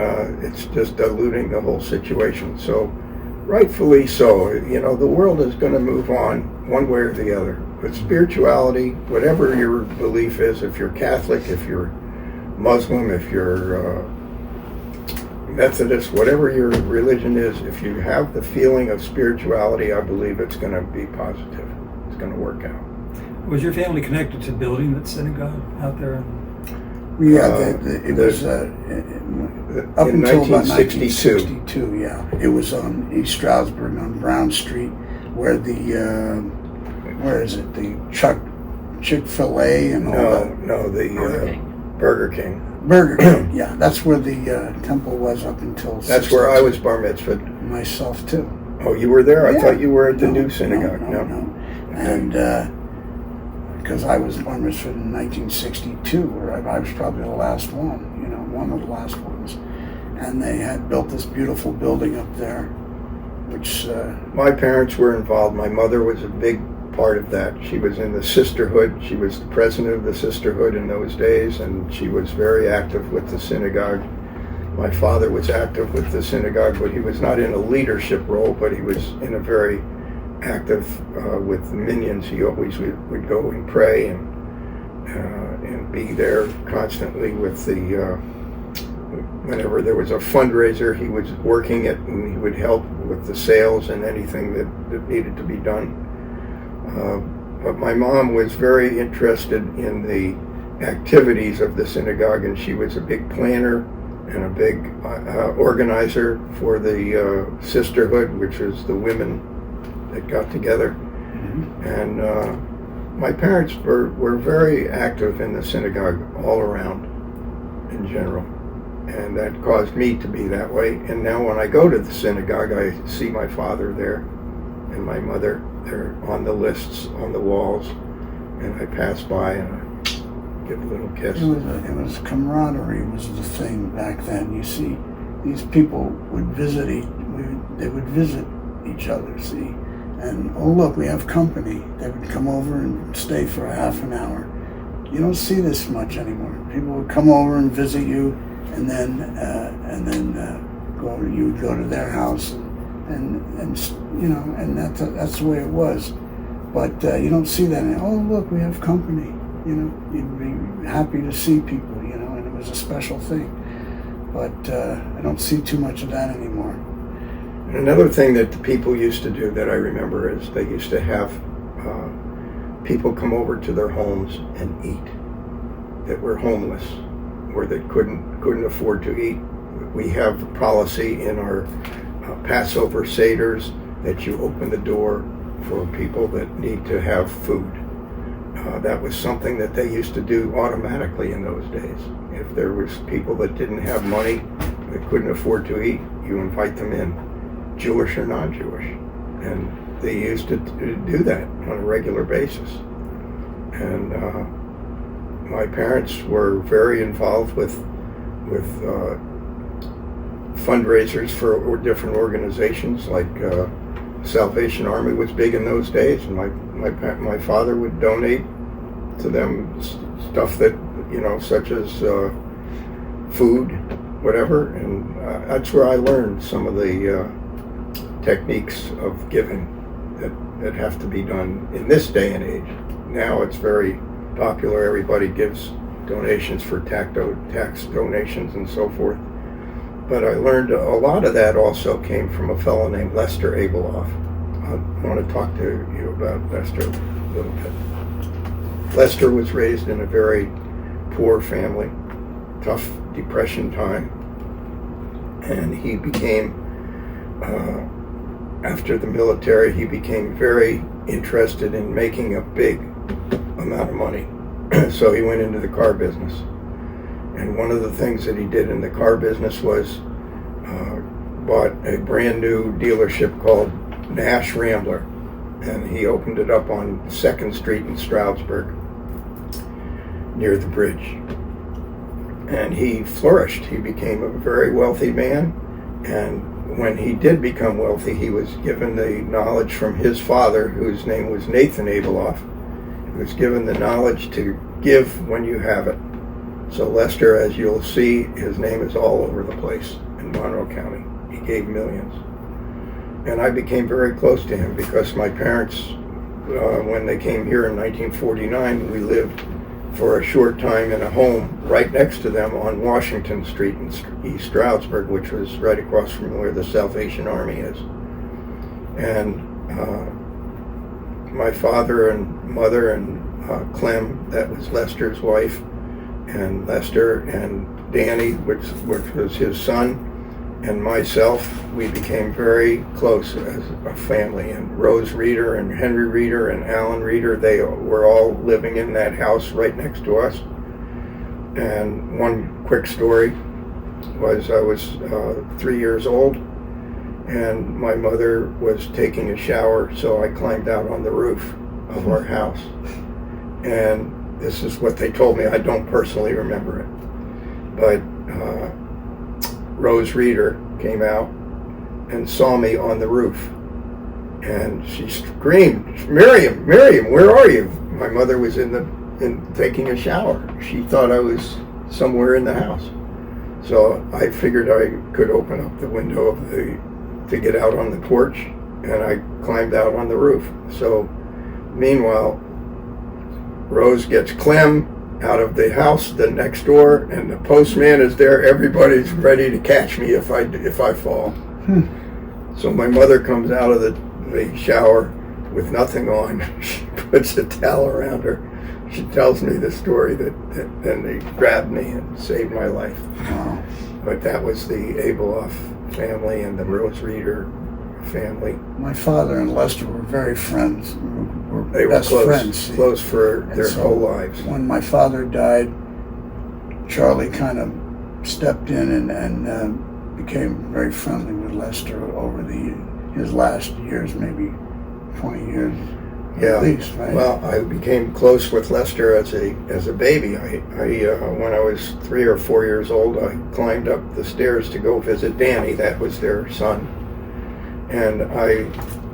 it's just diluting the whole situation. So rightfully so. The world is going to move on one way or the other. But spirituality, whatever your belief is, if you're Catholic, if you're Muslim, if you're Methodist, whatever your religion is, if you have the feeling of spirituality, I believe it's going to be positive. It's going to work out. was your family connected to building that synagogue out there? Yeah, it was up in until about 1962. 1962. Yeah, it was on East Stroudsburg on Brown Street, where where is it? The Chick-fil-A and all that. No, the Burger King. Burger King. Yeah, that's where the temple was up until. That's where I was bar mitzvahed. Myself too. Oh, you were there? Yeah. I thought you were at the new synagogue. No. And because I was bar mitzvahed in 1962, where I was probably the last one. One of the last ones. And they had built this beautiful building up there, which. My parents were involved. My mother was a big part of that. She was in the sisterhood. She was the president of the sisterhood in those days, and she was very active with the synagogue. My father was active with the synagogue, but he was not in a leadership role, but he was in a very active with the minions. He always would go and pray and be there constantly with the whenever there was a fundraiser, he was working it, and he would help with the sales and anything that needed to be done. But my mom was very interested in the activities of the synagogue, and she was a big planner and a big organizer for the sisterhood, which is the women that got together. Mm-hmm. And my parents were very active in the synagogue all around in general. And that caused me to be that way. And now when I go to the synagogue, I see my father there and my mother. They're on the lists on the walls. And I pass by and I give a little kiss. It was camaraderie was the thing back then. You see, these people would visit they would visit each other, see. And, oh, look, we have company. They would come over and stay for a half an hour. You don't see this much anymore. People would come over and visit you, and then you would go to their house, and you know, and that's the way it was. But you don't see that. Oh, look, we have company. You know, you'd be happy to see people. You know, and it was a special thing. But I don't see too much of that anymore. And another thing that the people used to do that I remember is they used to have people come over to their homes and eat that were homeless or that couldn't afford to eat. We have a policy in our Passover Seders that you open the door for people that need to have food. That was something that they used to do automatically in those days. If there was people that didn't have money, that couldn't afford to eat, you invite them in, Jewish or non-Jewish. And they used to do that on a regular basis. And my parents were very involved with fundraisers for different organizations, like Salvation Army was big in those days, and my father would donate to them stuff that, you know, such as food, whatever, and that's where I learned some of the techniques of giving that have to be done in this day and age. Now it's very popular. Everybody gives donations for tax donations and so forth. But I learned a lot of that also came from a fellow named Lester Abeloff. I want to talk to you about Lester a little bit. Lester was raised in a very poor family, tough Depression time, and he became, after the military, he became very interested in making a big amount of money. So he went into the car business. And one of the things that he did in the car business was bought a brand new dealership called Nash Rambler, and he opened it up on 2nd Street in Stroudsburg near the bridge. And he flourished. He became a very wealthy man, and when he did become wealthy, he was given the knowledge from his father, whose name was Nathan Abeloff. He was given the knowledge to give when you have it. So Lester, as you'll see, his name is all over the place in Monroe County. He gave millions. And I became very close to him because my parents, when they came here in 1949, we lived for a short time in a home right next to them on Washington Street in East Stroudsburg, which was right across from where the Salvation Army is. And my father and mother and Clem, that was Lester's wife, and Lester and Danny, which was his son, and myself, we became very close as a family. And Rose Reeder and Henry Reeder and Alan Reeder, they were all living in that house right next to us. And one quick story was I was 3 years old, and my mother was taking a shower, so I climbed out on the roof of our house. And this is what they told me. I don't personally remember it. But Rose Reeder came out and saw me on the roof. And she screamed, Miriam, where are you? My mother was taking a shower. She thought I was somewhere in the house. So I figured I could open up the window to get out on the porch, and I climbed out on the roof. So meanwhile, Rose gets Clem out of the house the next door, and the postman is there. Everybody's ready to catch me if I fall. So my mother comes out of the shower with nothing on. She puts a towel around her. She tells me the story that then they grabbed me and saved my life. Wow. But that was the Abeloff family and the Rose Reeder family. My father and Lester were very friends. They were best close, friends. close for And their so whole lives. When my father died, Charlie kind of stepped in and became very friendly with Lester over his last years, maybe 20 years at least, right? Well, I became close with Lester as a baby. I when I was 3 or 4 years old, I climbed up the stairs to go visit Danny. That was their son, and I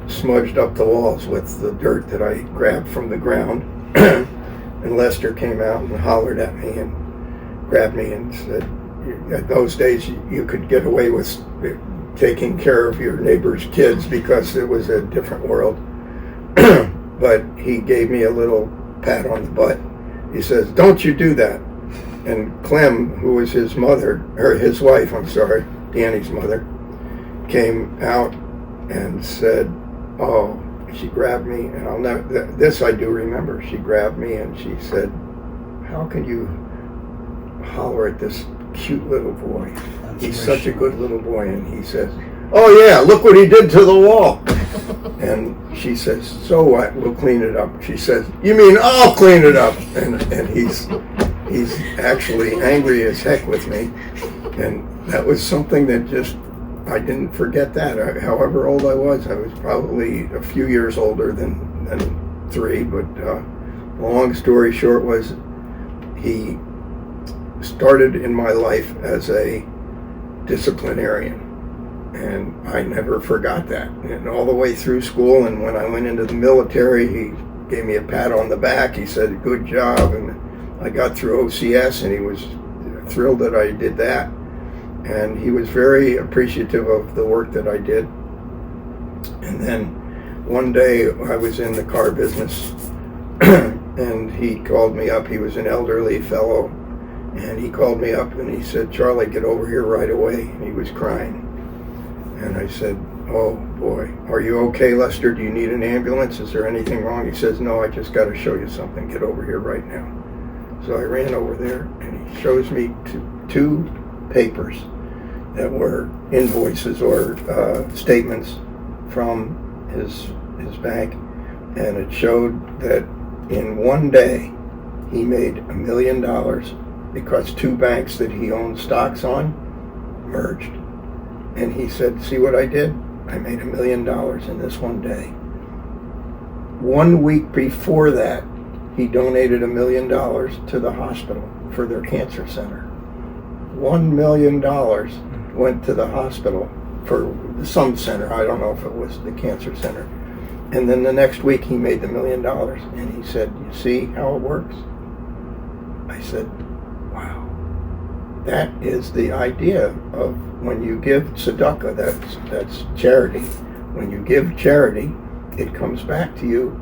smudged up the walls with the dirt that I grabbed from the ground. And Lester came out and hollered at me and grabbed me and said, "In those days, you could get away with taking care of your neighbor's kids because it was a different world." But he gave me a little pat on the butt. He says, "Don't you do that." And Clem, who was his mother, or his wife, I'm sorry, Danny's mother, came out and said, "Oh," she grabbed me, and I'll never, this I do remember. She grabbed me and she said, "How can you holler at this cute little boy? He's such a good little boy." And he says, "Oh yeah, look what he did to the wall." And she says, "So what? We'll clean it up." She says, "You mean I'll clean it up?" And he's actually angry as heck with me. And that was something that just, I didn't forget that. However old I was probably a few years older than 3. But long story short was, he started in my life as a disciplinarian. And I never forgot that. And all the way through school, and when I went into the military, he gave me a pat on the back. He said, "Good job." And I got through OCS, and he was thrilled that I did that. And he was very appreciative of the work that I did. And then one day I was in the car business, and he called me up. He was an elderly fellow, and he called me up and he said, "Charlie, get over here right away." And he was crying. And I said, "Oh boy, are you okay, Lester? Do you need an ambulance? Is there anything wrong?" He says, "No, I just got to show you something. Get over here right now." So I ran over there, and he shows me two papers that were invoices or statements from his bank, and it showed that in one day he made $1 million because 2 banks that he owned stocks on merged. And he said, "See what I did? I made $1 million in this one day." 1 week before that, he donated $1 million to the hospital for their cancer center. $1 million went to the hospital for some center. I don't know if it was the cancer center. And then the next week he made the $1 million. And he said, "You see how it works?" I said, "Wow. That is the idea of when you give tzedakah, that's charity. When you give charity, it comes back to you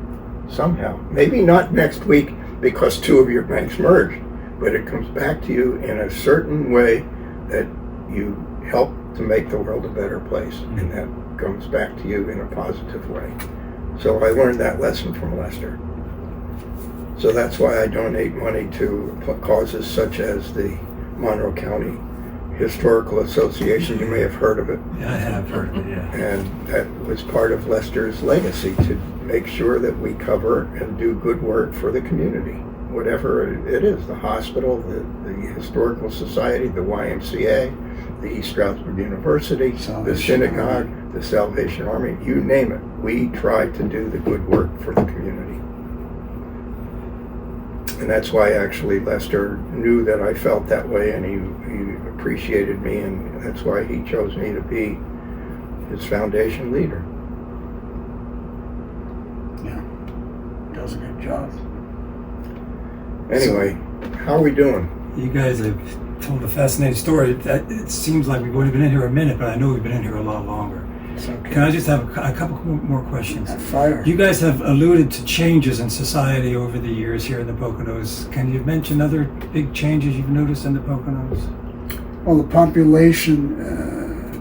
somehow. Maybe not next week because 2 of your banks merged, but it comes back to you in a certain way that you help to make the world a better place, and that comes back to you in a positive way." So I learned that lesson from Lester. So that's why I donate money to causes such as the Monroe County Historical Association. You may have heard of it. Yeah, I have heard of it, yeah. And that was part of Lester's legacy, to make sure that we cover and do good work for the community, whatever it is, the hospital, the Historical Society, the YMCA, the East Stroudsburg University, the synagogue, the Salvation Army, you name it. We try to do the good work for the community. And that's why actually Lester knew that I felt that way, and he appreciated me, and that's why he chose me to be his foundation leader. Yeah, does a good job. Anyway, how are we doing? You guys have told a fascinating story. It seems like we've only been in here a minute, but I know we've been in here a lot longer. It's okay. Can I just have a couple more questions? Fire. You guys have alluded to changes in society over the years here in the Poconos. Can you mention other big changes you've noticed in the Poconos? Well, the population,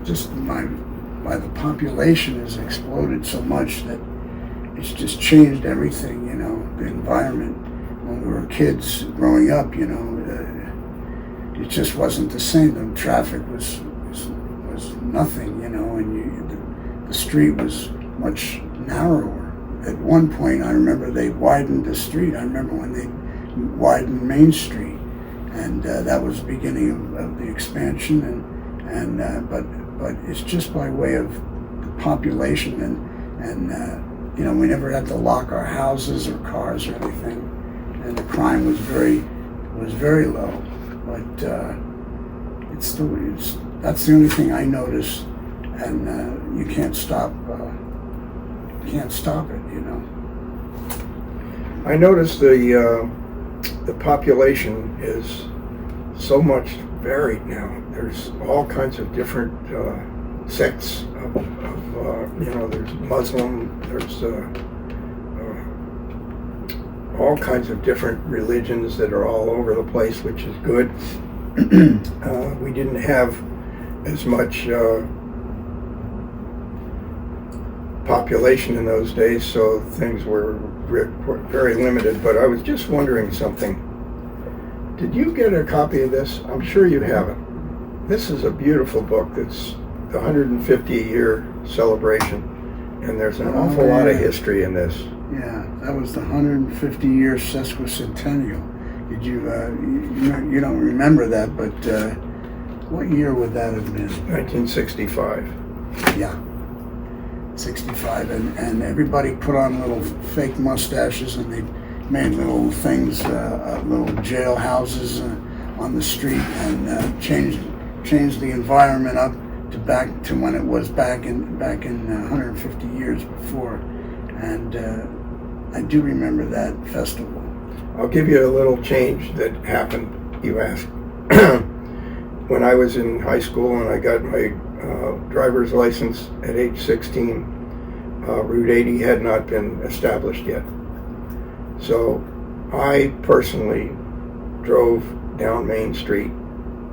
the population has exploded so much that it's just changed everything, the environment. When we were kids growing up, it just wasn't the same. The traffic was nothing, and the street was much narrower. At one point, I remember they widened the street. I remember when they widened Main Street, and that was the beginning of the expansion. But it's just by way of the population, and we never had to lock our houses or cars or anything, and the crime was very low. But that's the only thing I noticed, and you can't stop it, I noticed the population is so much varied now. There's all kinds of different sects of there's Muslim, there's all kinds of different religions that are all over the place, which is good. We didn't have as much population in those days, so things were very limited. But I was just wondering something. Did you get a copy of this? I'm sure you haven't. This is a beautiful book. It's the 150-year celebration, and there's an awful lot of history in this. Yeah, that was the 150-year sesquicentennial. Did you you don't remember that, but what year would that have been? 1965. Yeah, 65, and everybody put on little fake mustaches, and they made little things, little jail houses on the street, and changed the environment up to back to when it was back in 150 years before, and I do remember that festival. I'll give you a little change that happened, you asked. When I was in high school and I got my driver's license at age 16, Route 80 had not been established yet. So I personally drove down Main Street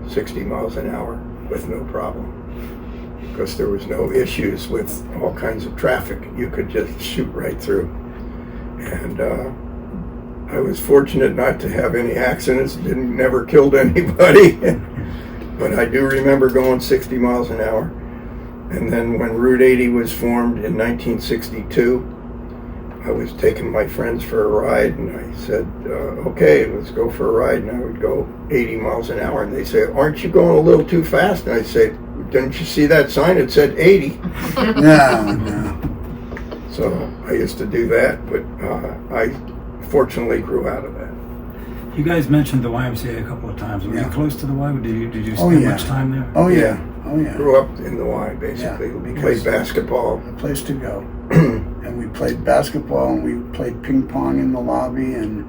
60 miles an hour with no problem, because there was no issues with all kinds of traffic. You could just shoot right through. And I was fortunate not to have any accidents, never killed anybody. But I do remember going 60 miles an hour. And then when Route 80 was formed in 1962, I was taking my friends for a ride, and I said, okay, let's go for a ride. And I would go 80 miles an hour. And they say, aren't you going a little too fast? And I'd say, didn't you see that sign? It said 80. No. So I used to do that, but I fortunately grew out of that. You guys mentioned the YMCA a couple of times. Were you close to the Y? Did you spend much time there? Oh yeah. Grew up in the Y, basically. Yeah, We played basketball. A place to go. And we played basketball, and we played ping pong in the lobby, and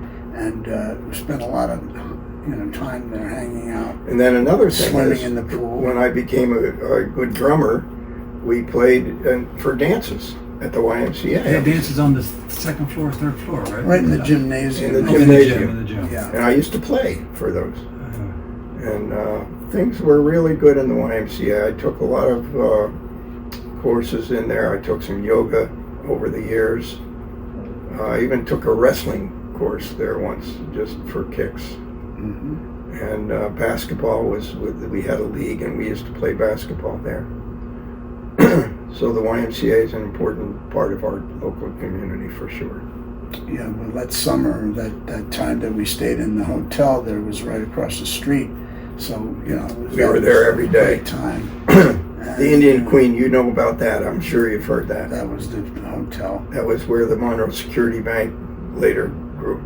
we spent a lot of time there hanging out. And then another thing swimming is, in the pool. When I became a good drummer, we played for dances at the YMCA. They dances on the second floor, third floor, right? Right in the gymnasium. In the gymnasium. In the gym. Yeah. And I used to play for those. And things were really good in the YMCA. I took a lot of courses in there. I took some yoga over the years. I even took a wrestling course there once, just for kicks. Mm-hmm. And basketball we had a league, and we used to play basketball there. So the YMCA is an important part of our local community for sure. Yeah, well, that summer, that time that we stayed in the hotel, there was right across the street. So, we were there every day. Great time. The Indian Queen, you know about that. I'm sure you've heard that. That was the hotel. That was where the Monroe Security Bank later grew.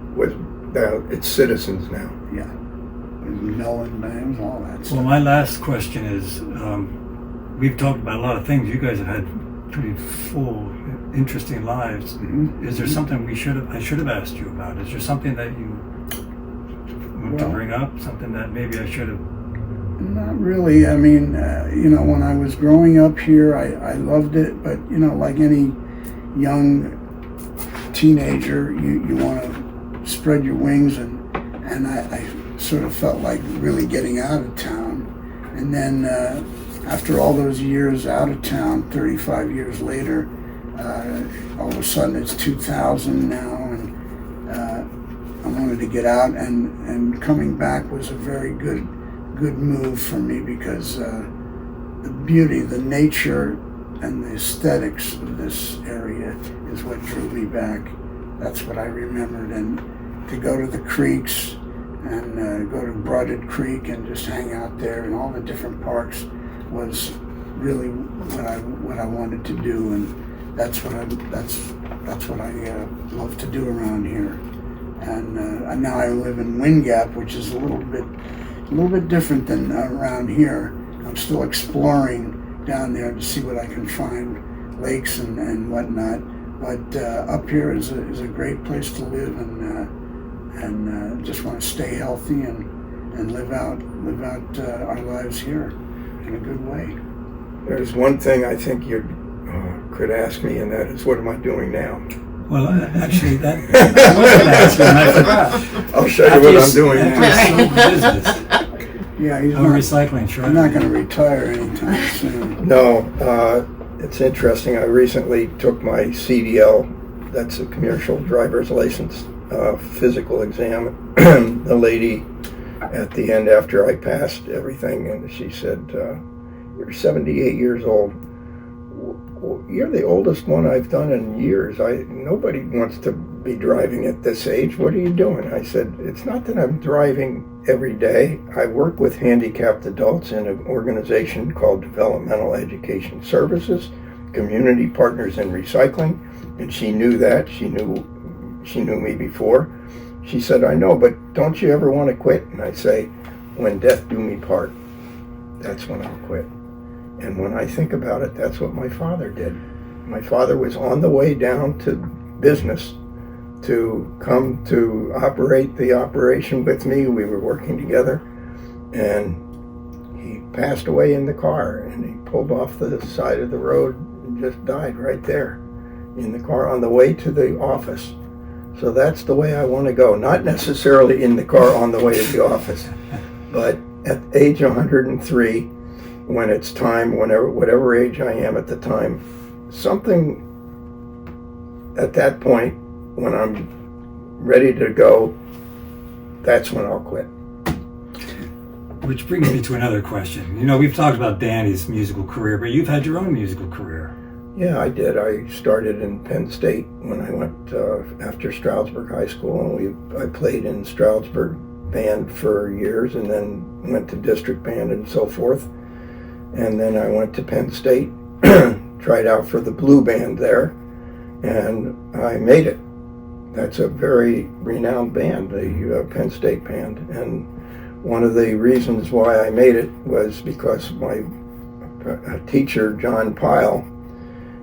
It's Citizens now. Yeah. Mellon Banks, all that stuff. Well, my last question is, we've talked about a lot of things. You guys have had pretty full, interesting lives. Mm-hmm. Is there something I should have asked you about? Is there something that you want to bring up? Something that maybe I should have? Not really. I mean, when I was growing up here, I loved it. But, like any young teenager, you want to spread your wings. And I sort of felt like really getting out of town. And then after all those years out of town, 35 years later, all of a sudden it's 2000 now, and I wanted to get out, and coming back was a very good move for me, because the beauty, the nature and the aesthetics of this area is what drew me back. That's what I remembered. And to go to the creeks and go to Broaded Creek and just hang out there and all the different parks was really what I wanted to do, and that's what I love to do around here. And now I live in Wind Gap, which is a little bit different than around here. I'm still exploring down there to see what I can find, lakes and whatnot. But up here is a great place to live, and just want to stay healthy and live out our lives here in a good way. There's one thing I think you could ask me, and that is, what am I doing now? Well, actually, that I was going to ask you, and I forgot. I'll show you what I'm doing After you now. sold the business, Yeah, he's a recycling truck. I'm not going to retire anytime soon. No, it's interesting. I recently took my CDL, that's a commercial driver's license, physical exam. The lady at the end, after I passed everything, and she said, "You're 78 years old. You're the oldest one I've done in years. Nobody wants to be driving at this age. What are you doing?" I said, "It's not that I'm driving every day. I work with handicapped adults in an organization called Developmental Education Services, Community Partners in Recycling." And she knew that. She knew me before. She said, "I know, but don't you ever want to quit?" And I say, "When death do me part, that's when I'll quit." And when I think about it, that's what my father did. My father was on the way down to business to come to operate the operation with me. We were working together, and he passed away in the car, and he pulled off the side of the road and just died right there in the car on the way to the office. So that's the way I want to go. Not necessarily in the car on the way to the office, but at age 103, when it's time, whatever age I am at the time, something at that point, when I'm ready to go, that's when I'll quit. Which brings me to another question. You know, we've talked about Danny's musical career, but you've had your own musical career. Yeah, I did. I started in Penn State when I went after Stroudsburg High School, and I played in Stroudsburg Band for years, and then went to district band and so forth. And then I went to Penn State, tried out for the Blue Band there, and I made it. That's a very renowned band, the Penn State Band. And one of the reasons why I made it was because my teacher, John Pyle,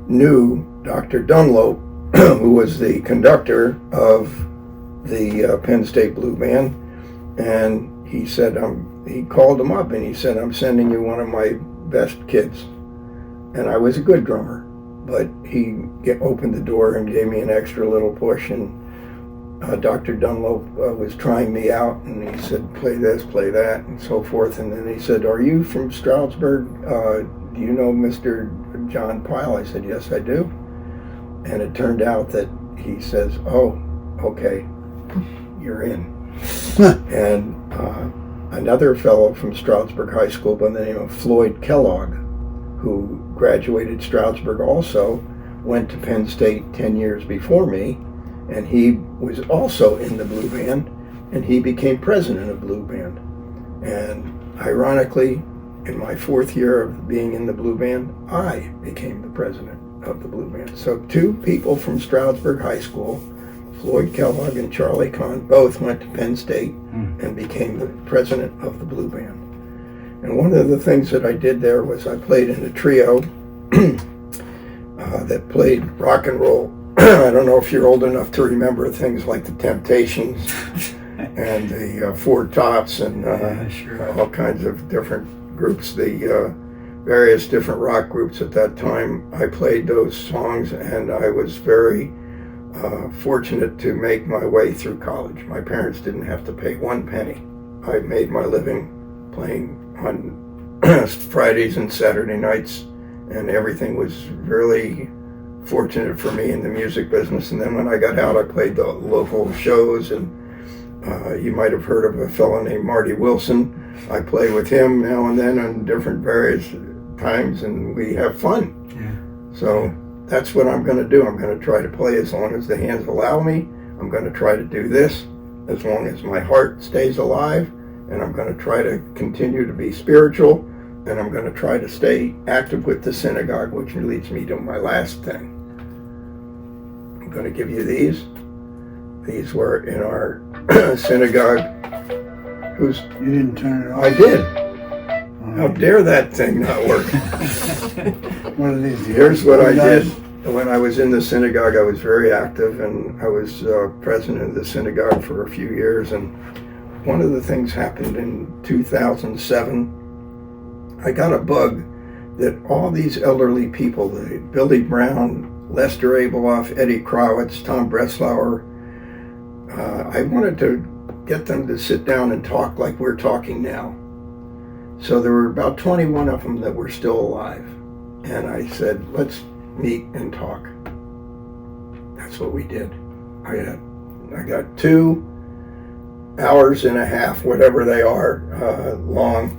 knew Dr. Dunlop, who was the conductor of the Penn State Blue Band, and he said, he called him up and he said, "I'm sending you one of my best kids." And I was a good drummer, but he opened the door and gave me an extra little push, and Dr. Dunlop was trying me out, and he said, "Play this, play that," and so forth. And then he said, "Are you from Stroudsburg? Do you know Mr. John Pyle?" I said, "Yes, I do." And it turned out that he says, "Oh, okay, you're in." And another fellow from Stroudsburg High School by the name of Floyd Kellogg, who graduated Stroudsburg also, went to Penn State 10 years before me, and he was also in the Blue Band, and he became president of Blue Band. And ironically, in my fourth year of being in the Blue Band, I became the president of the Blue Band. So two people from Stroudsburg High School, Floyd Kellogg and Charlie Cahn, both went to Penn State and became the president of the Blue Band. And one of the things that I did there was I played in a trio that played rock and roll. I don't know if you're old enough to remember things like the Temptations and the Four Tops and Sure. all kinds of different groups, the various different rock groups at that time. I played those songs, and I was very fortunate to make my way through college. My parents didn't have to pay one penny. I made my living playing on Fridays and Saturday nights, and everything was really fortunate for me in the music business. And then when I got out, I played the local shows, and you might have heard of a fellow named Marty Wilson. I play with him now and then on different various times, and we have fun. Yeah. So that's what I'm going to do. I'm going to try to play as long as the hands allow me. I'm going to try to do this as long as my heart stays alive, and I'm going to try to continue to be spiritual, and I'm going to try to stay active with the synagogue, which leads me to my last thing. I'm going to give you these. These were in our synagogue. You didn't turn it off? I did. How dare that thing not work? What are these? Here's what I did. When I was in the synagogue, I was very active, and I was president of the synagogue for a few years. And one of the things happened in 2007. I got a bug that all these elderly people, Billy Brown, Lester Abelhoff, Eddie Crowitz, Tom Breslauer, I wanted to get them to sit down and talk like we're talking now. So there were about 21 of them that were still alive. And I said, let's meet and talk. That's what we did. I got 2 hours and a half, whatever they are, long.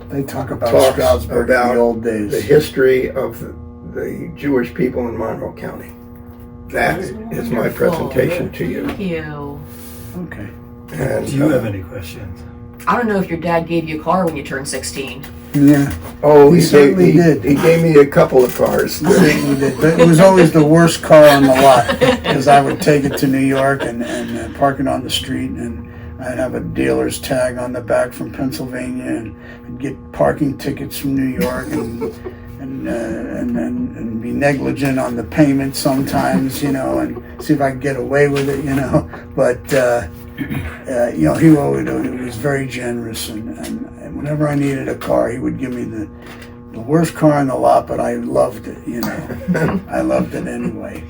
They talk about Talks Stroudsburg in the old days. The history of the Jewish people in Monroe County. That is my presentation to you. Thank you. Okay. And, Do you have any questions? I don't know if your dad gave you a car when you turned 16. Yeah. Oh, He certainly did. He gave me a couple of cars. Certainly did. But it was always the worst car on the lot, because I would take it to New York and park it on the street, and I'd have a dealer's tag on the back from Pennsylvania, and I'd get parking tickets from New York, and be negligent on the payment sometimes, and see if I could get away with it, But he always was very generous, and whenever I needed a car, he would give me the worst car in the lot, but I loved it, I loved it anyway.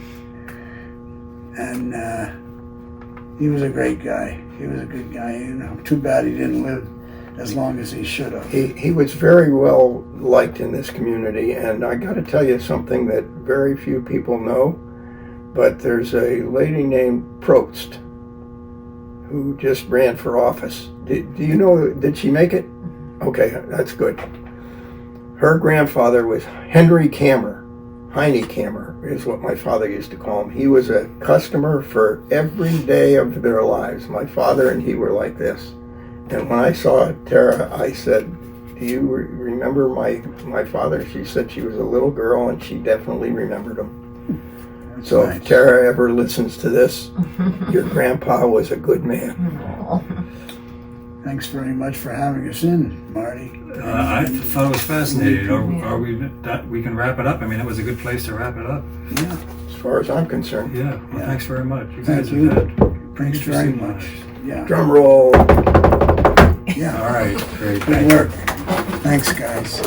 And he was a great guy. He was a good guy. Too bad he didn't live as long as he should have. He was very well liked in this community, and I got to tell you something that very few people know, but there's a lady named Probst who just ran for office. Do you know, did she make it? Okay, that's good. Her grandfather was Henry Kammer. Heine Kammer is what my father used to call him. He was a customer for every day of their lives. My father and he were like this. And when I saw Tara, I said, do you remember my father? She said she was a little girl, and she definitely remembered him. That's So nice. if Tara ever listens to this, your grandpa was a good man. Thanks very much for having us in, Marty. I thought it was fascinating. Are we can wrap it up? I mean, it was a good place to wrap it up. Yeah, As far as I'm concerned. Yeah. Well, Yeah. thanks very much. Thank guys you. have had thanks very interesting much. lives. Yeah, Drum roll. yeah. All right. Great. Good Thank you. work. Thanks, guys.